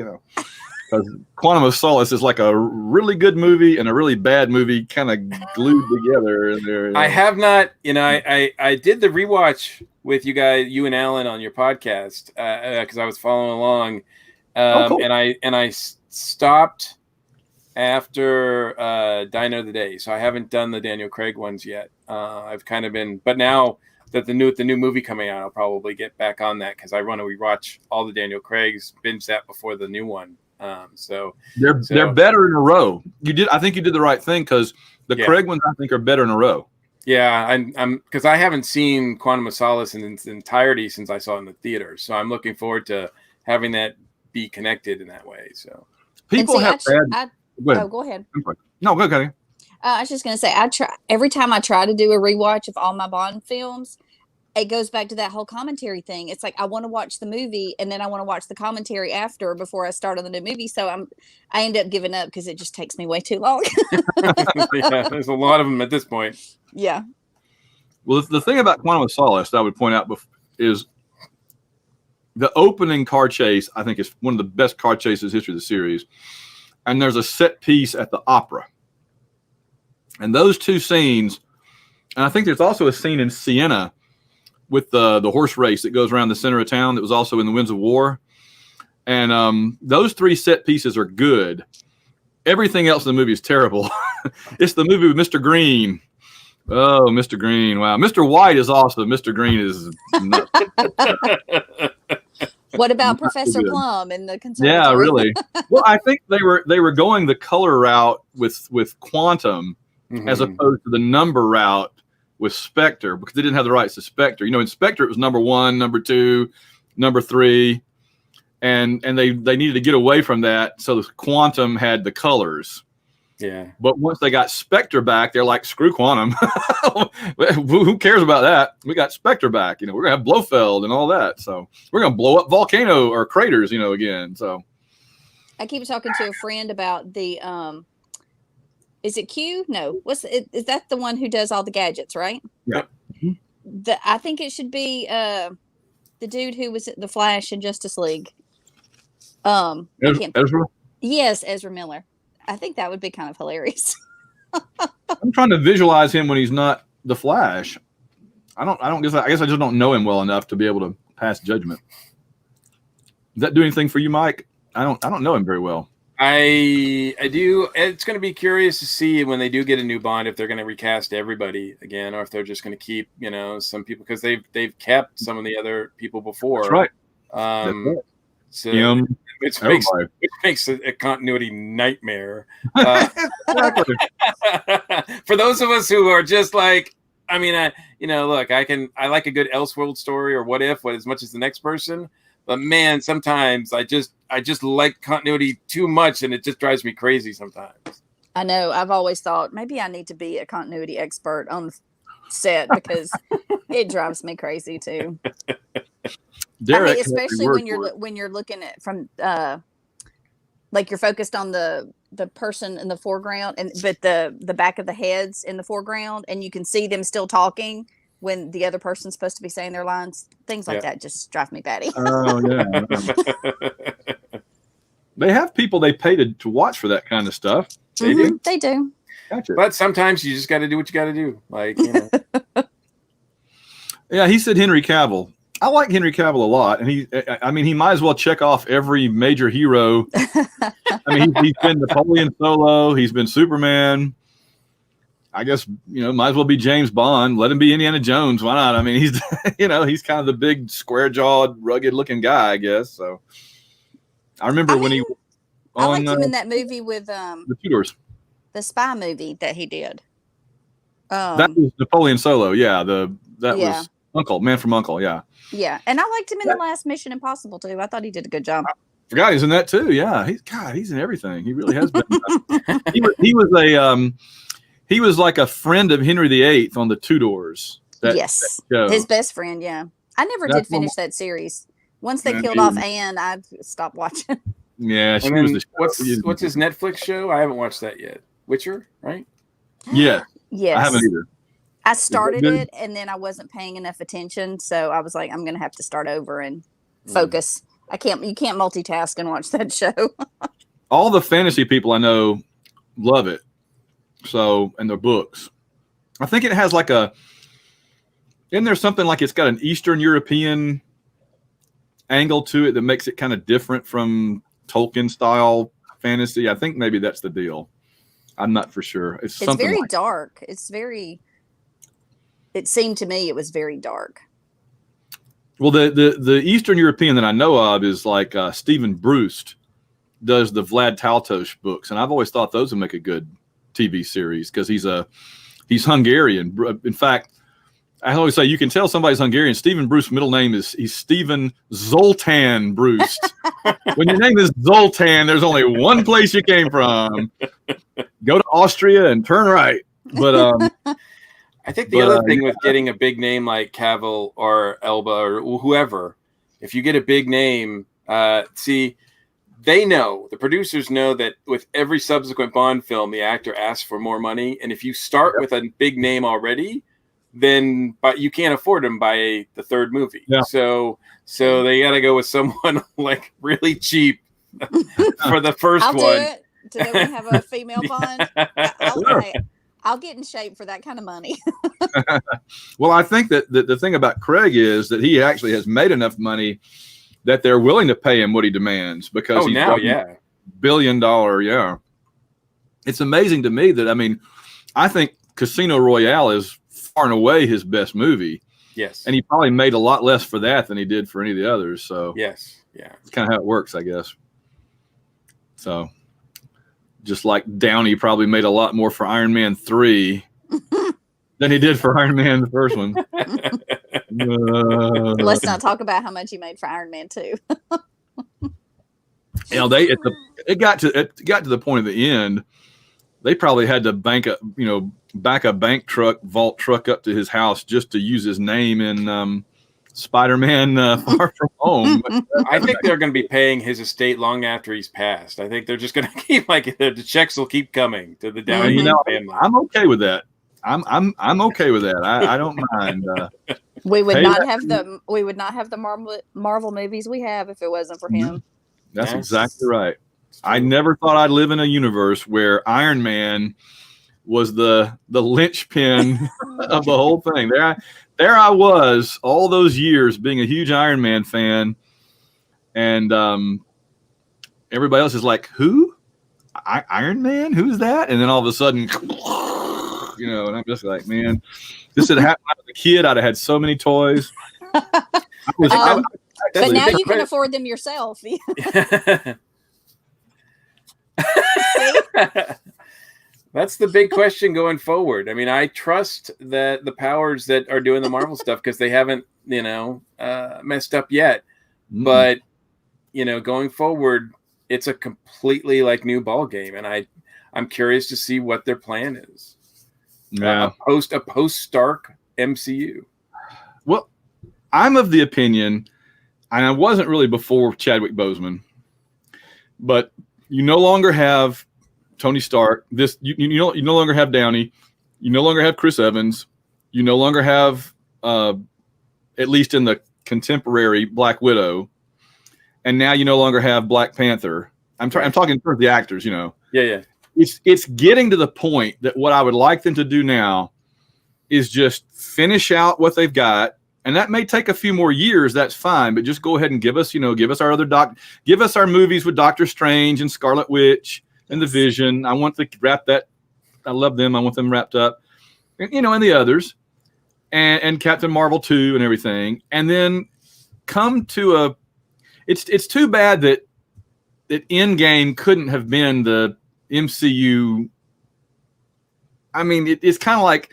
because Quantum of Solace is like a really good movie and a really bad movie kind of glued together. In there, I have not, I did the rewatch with you guys, you and Alan, on your podcast because I was following along, cool. and I stopped after Dino of the Day, so I haven't done the Daniel Craig ones yet. I've kind of been, but now that the new movie coming out, I'll probably get back on that because I want to rewatch all the Daniel Craigs, binge that before the new one. They're better in a row. I think you did the right thing because the Craig ones I think are better in a row. Yeah, I'm because I haven't seen Quantum of Solace in its entirety since I saw it in the theater, so I'm looking forward to having that be connected in that way. So go ahead. No, go ahead. I was just gonna say, I try every time I try to do a rewatch of all my Bond films. It goes back to that whole commentary thing. It's like I want to watch the movie and then I want to watch the commentary after before I start on the new movie. So I end up giving up because it just takes me way too long. Yeah, there's a lot of them at this point. Yeah. Well, the thing about Quantum of Solace that I would point out is the opening car chase. I think is one of the best car chases in history of the series. And there's a set piece at the opera. And those two scenes, and I think there's also a scene in Siena with the horse race that goes around the center of town that was also in the Winds of War. And those three set pieces are good. Everything else in the movie is terrible. It's the movie with Mr. Green. Oh, Mr. Green. Wow. Mr. White is awesome. Mr. Green is nuts. What about Professor Plum and the conservatory? Yeah, really. Well, I think they were going the color route with Quantum as opposed to the number route with Spectre, because they didn't have the rights to Spectre. You know, in Spectre it was number 1, number 2, number 3, and they needed to get away from that, so the Quantum had the colors. Yeah. But once they got Spectre back, they're like, screw Quantum. Who cares about that? We got Spectre back. You know, we're gonna have Blofeld and all that. So we're gonna blow up volcano or craters, you know, again. So I keep talking to a friend about the is it Q? No. Is that the one who does all the gadgets, right? Yeah. I think it should be the dude who was at the Flash in Justice League. Ezra? Yes, Ezra Miller. I think that would be kind of hilarious. I'm trying to visualize him when he's not the Flash. I guess I just don't know him well enough to be able to pass judgment. Does that do anything for you, Mike? I don't know him very well. I do. It's going to be curious to see when they do get a new Bond if they're going to recast everybody again, or if they're just going to keep, you know, some people, because they've kept some of the other people before. That's right. So which makes a continuity nightmare. For those of us who are just like, I mean, look, I like a good Elseworld story or What If, as much as the next person. But man, sometimes I just like continuity too much, and it just drives me crazy sometimes. I know. I've always thought maybe I need to be a continuity expert on the set because it drives me crazy too. Derek, I mean, especially when you're looking at from like you're focused on the person in the foreground, but the back of the heads in the foreground, and you can see them still talking when the other person's supposed to be saying their lines. Things like that just drive me batty. Oh yeah. They have people they pay to watch for that kind of stuff. They do. They do. Gotcha. But sometimes you just got to do what you got to do. Like, you know. Yeah, he said Henry Cavill. I like Henry Cavill a lot, and he might as well check off every major hero. I mean, he's been Napoleon Solo. He's been Superman. I guess, might as well be James Bond. Let him be Indiana Jones. Why not? I mean, he's, he's kind of the big square-jawed, rugged-looking guy, I guess. So I remember I liked him in that movie with the Tudors, the spy movie that he did. That was Napoleon Solo. Yeah, was Uncle, Man from Uncle. Yeah. Yeah, and I liked him in the last Mission Impossible too. I thought he did a good job. I forgot he's in that too. Yeah, he's in everything. He really has been. He was like a friend of Henry VIII on the Tudors. Yes, his best friend. Yeah, I never did finish that series. Once they killed off Anne, I stopped watching. Yeah, she was the what's his Netflix show? I haven't watched that yet. Witcher, right? Yeah. Yes. I haven't either. I started it and then I wasn't paying enough attention, so I was like, I'm gonna have to start over and focus. You can't multitask and watch that show. All the fantasy people I know love it. So, and their books. I think it has isn't there something like it's got an Eastern European angle to it that makes it kind of different from Tolkien style fantasy? I think maybe that's the deal. I'm not for sure. It's very dark. It seemed to me it was very dark. Well, the Eastern European that I know of is like Stephen Bruce does the Vlad Tolstoy books, and I've always thought those would make a good TV series because he's Hungarian. In fact, I always say you can tell somebody's Hungarian. Stephen Bruce's middle name he's Stephen Zoltan Bruce. When your name is Zoltan, there's only one place you came from. Go to Austria and turn right. But I think the other thing with getting a big name like Cavill or Elba or whoever, if you get a big name, the producers know that with every subsequent Bond film, the actor asks for more money. And if you start with a big name already, then you can't afford them by the third movie. Yeah. So they got to go with someone like really cheap for the first one. Do it. Do they want to have a female Bond? I'll get in shape for that kind of money. Well, I think that the thing about Craig is that he actually has made enough money that they're willing to pay him what he demands because he's $1 billion. Yeah. It's amazing to me that, I think Casino Royale is far and away his best movie. Yes. And he probably made a lot less for that than he did for any of the others. So yes. Yeah. It's kind of how it works, I guess. So just like Downey probably made a lot more for Iron Man 3 than he did for Iron Man, the first one. Let's not talk about how much he made for Iron Man 2. It got to the point of the end. They probably had to back a vault truck up to his house just to use his name in Spider-Man Far From Home. I think they're going to be paying his estate long after he's passed. I think they're just going to keep the checks will keep coming to the Downey family. I'm okay with that. I'm okay with that. I don't mind. We would not have the Marvel movies we have if it wasn't for him. That's exactly right. I never thought I'd live in a universe where Iron Man was the linchpin of the whole thing. There I was all those years being a huge Iron Man fan, and everybody else is like, who? Iron Man? Who's that? And then all of a sudden, and I'm just like, man, this had happened when I was a kid. I'd have had so many toys. But now you can afford them yourself. That's the big question going forward. I trust that the powers that are doing the Marvel stuff because they haven't, messed up yet. But going forward, it's a completely new ball game, and I'm curious to see what their plan is. Yeah, a post Stark MCU. Well, I'm of the opinion, and I wasn't really before Chadwick Boseman, but you no longer have Tony Stark. You no longer have Downey. You no longer have Chris Evans. You no longer have, at least in the contemporary, Black Widow. And now you no longer have Black Panther. I'm talking in terms of the actors. Yeah. It's getting to the point that what I would like them to do now is just finish out what they've got. And that may take a few more years. That's fine. But just go ahead and give us our give us our movies with Doctor Strange and Scarlet Witch and the Vision. I want to wrap that. I love them. I want them wrapped up, and the others, and Captain Marvel 2 and everything. And then come to it's too bad that Endgame couldn't have been the MCU. It's kind of like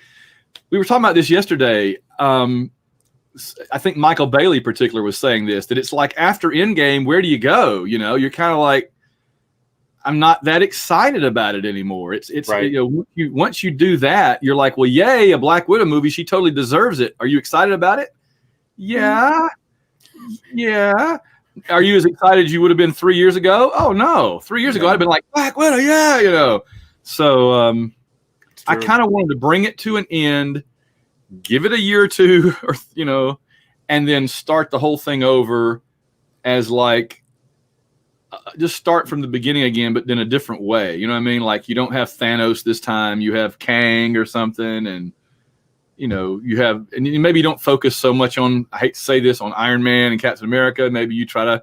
we were talking about this yesterday. I think Michael Bailey in particular was saying this, that it's like after Endgame, where do you go? You're kind of like, I'm not that excited about it anymore. It's right. Once you do that, you're like, well, yay, a Black Widow movie. She totally deserves it. Are you excited about it? Yeah. Yeah. Are you as excited as you would have been 3 years ago? Oh no. 3 years ago, I'd have been like, Black Widow. Yeah. So I kind of wanted to bring it to an end, give it a year or two, and then start the whole thing over as just start from the beginning again, but in a different way. You know what I mean? Like you don't have Thanos this time, you have Kang or something. And, you have, and maybe you don't focus so much on, I hate to say this, on Iron Man and Captain America. Maybe you try to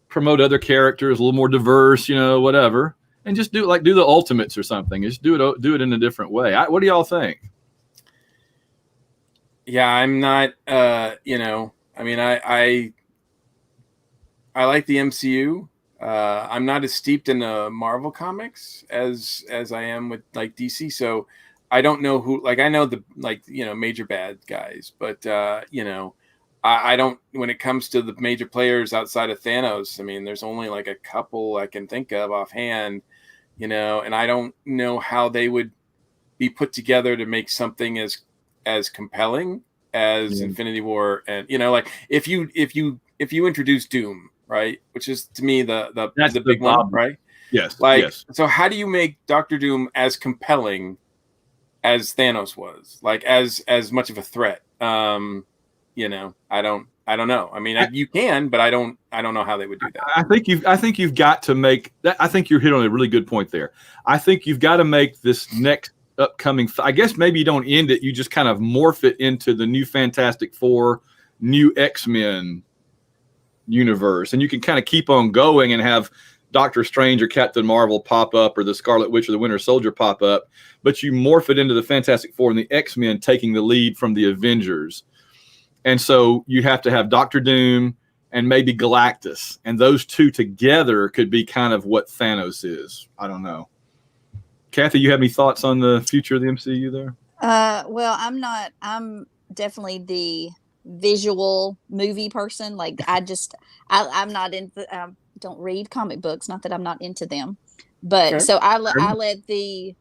promote other characters, a little more diverse, whatever. And just do the Ultimates or something. Just do it in a different way. What do y'all think? Yeah, I'm not, I like the MCU. I'm not as steeped in the Marvel comics as I am with DC. So I don't know who. Like I know the major bad guys, but I don't. When it comes to the major players outside of Thanos, I mean, there's only like a couple I can think of offhand. And I don't know how they would be put together to make something as compelling as Infinity War. And like if you introduce Doom, right, which is to me the big one, right? Yes. So how do you make Doctor Doom as compelling as Thanos was, like as much of a threat? I don't know. I mean, you can, but I don't know how they would do that. I think you've got to make that. I think you're hit on a really good point there. I think you've got to make this next upcoming. I guess maybe you don't end it. You just kind of morph it into the new Fantastic Four, new X-Men universe, and you can kind of keep on going and have Doctor Strange or Captain Marvel pop up, or the Scarlet Witch or the Winter Soldier pop up, but you morph it into the Fantastic Four and the X-Men taking the lead from the Avengers. And so you have to have Doctor Doom and maybe Galactus, and those two together could be kind of what Thanos is. I don't know. Kathy, you have any thoughts on the future of the MCU there? Well, I'm definitely the visual movie person. Like I'm not into, don't read comic books. Not that I'm not into them, but okay. So I let the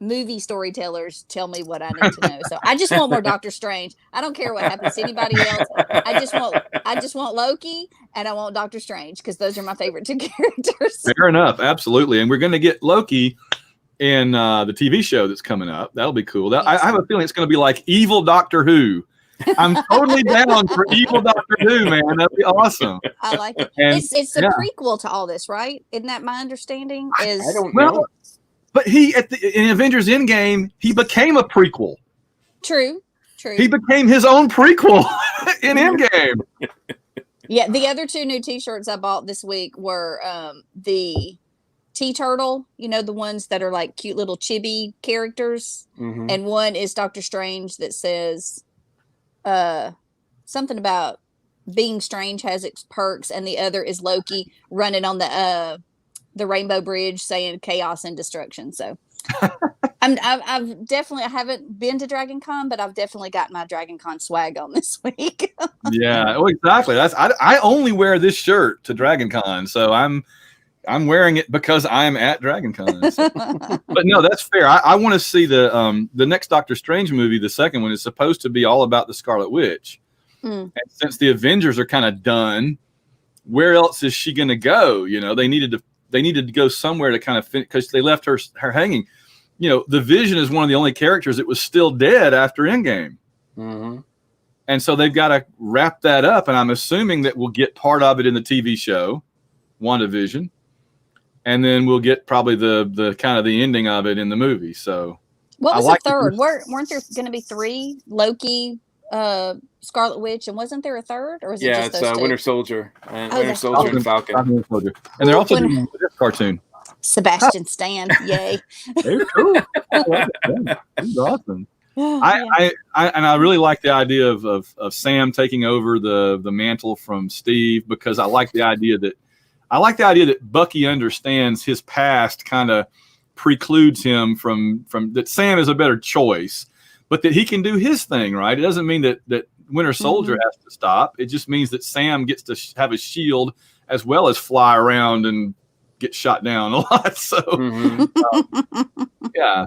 movie storytellers tell me what I need to know. So I just want more Doctor Strange. I don't care what happens to anybody else. I just want Loki, and I want Doctor Strange, because those are my favorite two characters. Fair enough, absolutely. And we're going to get Loki in the TV show that's coming up. That'll be cool. Yes. I have a feeling it's going to be like evil Doctor Who. I'm totally down for evil Doctor Who, man. That'd be awesome. I like it. And it's a prequel to all this, right? Isn't that my understanding? I don't know. But in Avengers Endgame, he became a prequel. True. He became his own prequel in Endgame. Yeah, the other two new T-shirts I bought this week were the T-Turtle, the ones that are like cute little chibi characters, and one is Doctor Strange that says something about being strange has its perks, and the other is Loki running on the Rainbow Bridge saying chaos and destruction. So I've definitely, I haven't been to DragonCon, but I've definitely got my DragonCon swag on this week. Yeah, well, exactly. I only wear this shirt to DragonCon, so I'm wearing it because I'm at DragonCon. So. But no, that's fair. I want to see the next Doctor Strange movie. The second one is supposed to be all about the Scarlet Witch. And since the Avengers are kind of done, where else is she going to go? They needed to go somewhere to kind of finish, because they left her hanging. The Vision is one of the only characters that was still dead after Endgame. And so they've got to wrap that up. And I'm assuming that we'll get part of it in the TV show, WandaVision. And then we'll get probably the kind of the ending of it in the movie. So what was the third? Weren't there going to be three? Loki, Scarlet Witch, and wasn't there a third? Or was it just those two? Winter Soldier and Falcon. And they're also doing this cartoon. Sebastian Stan, yay! They're cool. He's awesome. I really like the idea of Sam taking over the mantle from Steve, because I like the idea that Bucky understands his past kind of precludes him from that Sam is a better choice, but that he can do his thing, right? It doesn't mean that Winter Soldier has to stop. It just means that Sam gets to have a shield as well as fly around and get shot down a lot. So,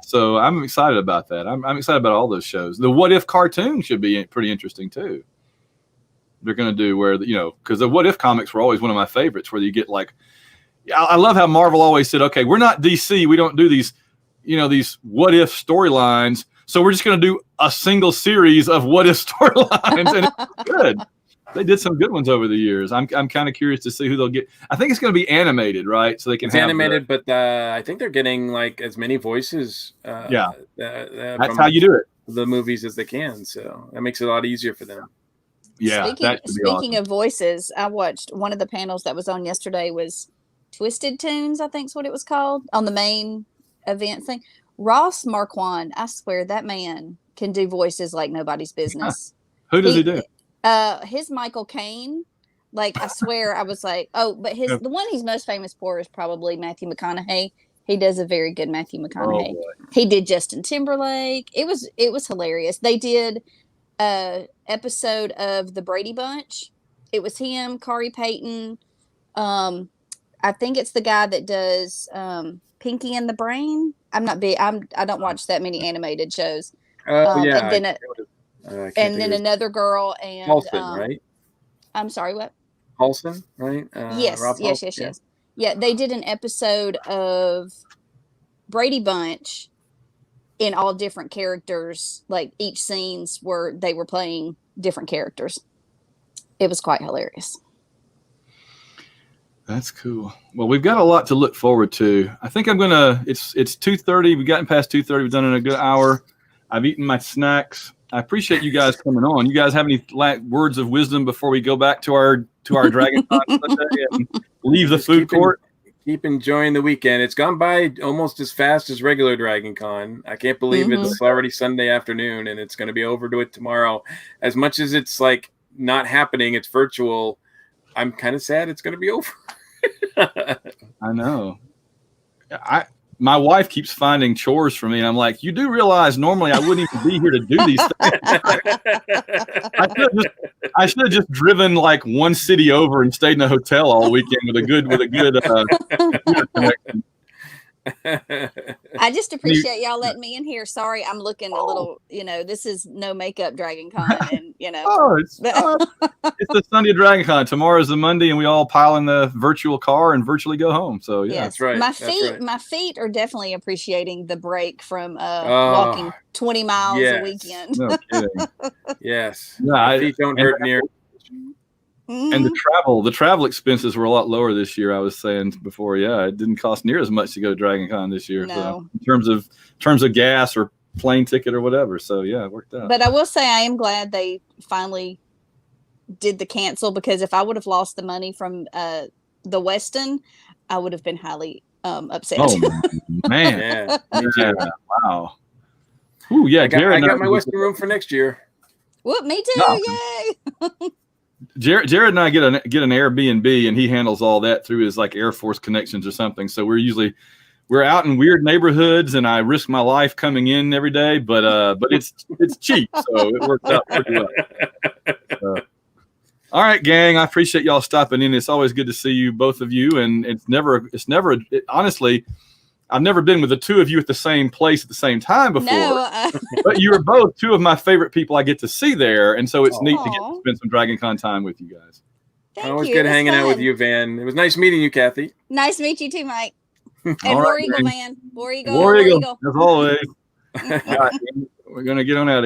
so I'm excited about that. I'm excited about all those shows. The What If cartoon should be pretty interesting too. They're going to do where, because the What If comics were always one of my favorites, where you get like, I love how Marvel always said, okay, we're not DC. We don't do these, these What If storylines. So we're just going to do a single series of What If storylines. And it's good. They did some good ones over the years. I'm kind of curious to see who they'll get. I think it's going to be animated, right? So they can. It's animated, but I think they're getting like as many voices. That's how you do it. The movies as they can, so that makes it a lot easier for them. Yeah. Speaking of voices, I watched one of the panels that was on yesterday was Twisted Tunes, I think is what it was called, on the main event thing. Ross Marquand, I swear that man can do voices like nobody's business. Who does he do? His Michael Caine, like I swear I was like, but the one he's most famous for is probably Matthew McConaughey. He does a very good Matthew McConaughey. He did Justin Timberlake. It was hilarious. They did a episode of the Brady Bunch. It was him, Corey Payton. I think it's the guy that does Pinky and the Brain. I don't watch that many animated shows. Yeah. And then another girl and Paulson, right? I'm sorry, what? Paulson, right? Yes. Yeah, they did an episode of Brady Bunch in all different characters. Like each scenes where they were playing different characters. It was quite hilarious. That's cool. Well, we've got a lot to look forward to. I think I'm gonna. It's 2:30. We've gotten past 2:30. We've done it in a good hour. I've eaten my snacks. I appreciate you guys coming on. You guys have any words of wisdom before we go back to our DragonCon Sunday and leave the food court? Keep enjoying the weekend. It's gone by almost as fast as regular DragonCon. I can't believe it's already Sunday afternoon and it's going to be over to it tomorrow. As much as it's like not happening, it's virtual. I'm kind of sad it's going to be over. I know. My wife keeps finding chores for me, and I'm like, you do realize normally I wouldn't even be here to do these things. I should have just driven like one city over and stayed in a hotel all weekend with a good connection. I just appreciate y'all letting me in here. Sorry, I'm looking a little, this is no makeup DragonCon, and it's the Sunday of DragonCon. Tomorrow's the Monday, and we all pile in the virtual car and virtually go home. So yeah, that's right. My feet are definitely appreciating the break from walking 20 miles a weekend. No kidding. Yes, my feet don't hurt near. And the travel expenses were a lot lower this year. I was saying before, it didn't cost near as much to go to DragonCon this year. No. So in terms of gas or plane ticket or whatever. So yeah, it worked out. But I will say I am glad they finally did the cancel, because if I would have lost the money from the Westin, I would have been highly upset. Oh man, yeah. Wow. Ooh, yeah. I got my Westin room for next year. Whoop, me too! No. Yay! Jared and I get an Airbnb, and he handles all that through his like Air Force connections or something. So we're out in weird neighborhoods, and I risk my life coming in every day, but it's cheap, so it works out pretty well. All right, gang, I appreciate y'all stopping in. It's always good to see you, both of you, and honestly, I've never been with the two of you at the same place at the same time before. No, but you are both two of my favorite people I get to see there, and so it's neat to get to spend some DragonCon time with you guys. Always good hanging out with you, Van. It was nice meeting you, Kathy. Nice to meet you too, Mike. And War Eagle, man. War Eagle. War Eagle, as always. All right, we're going to get on out of here.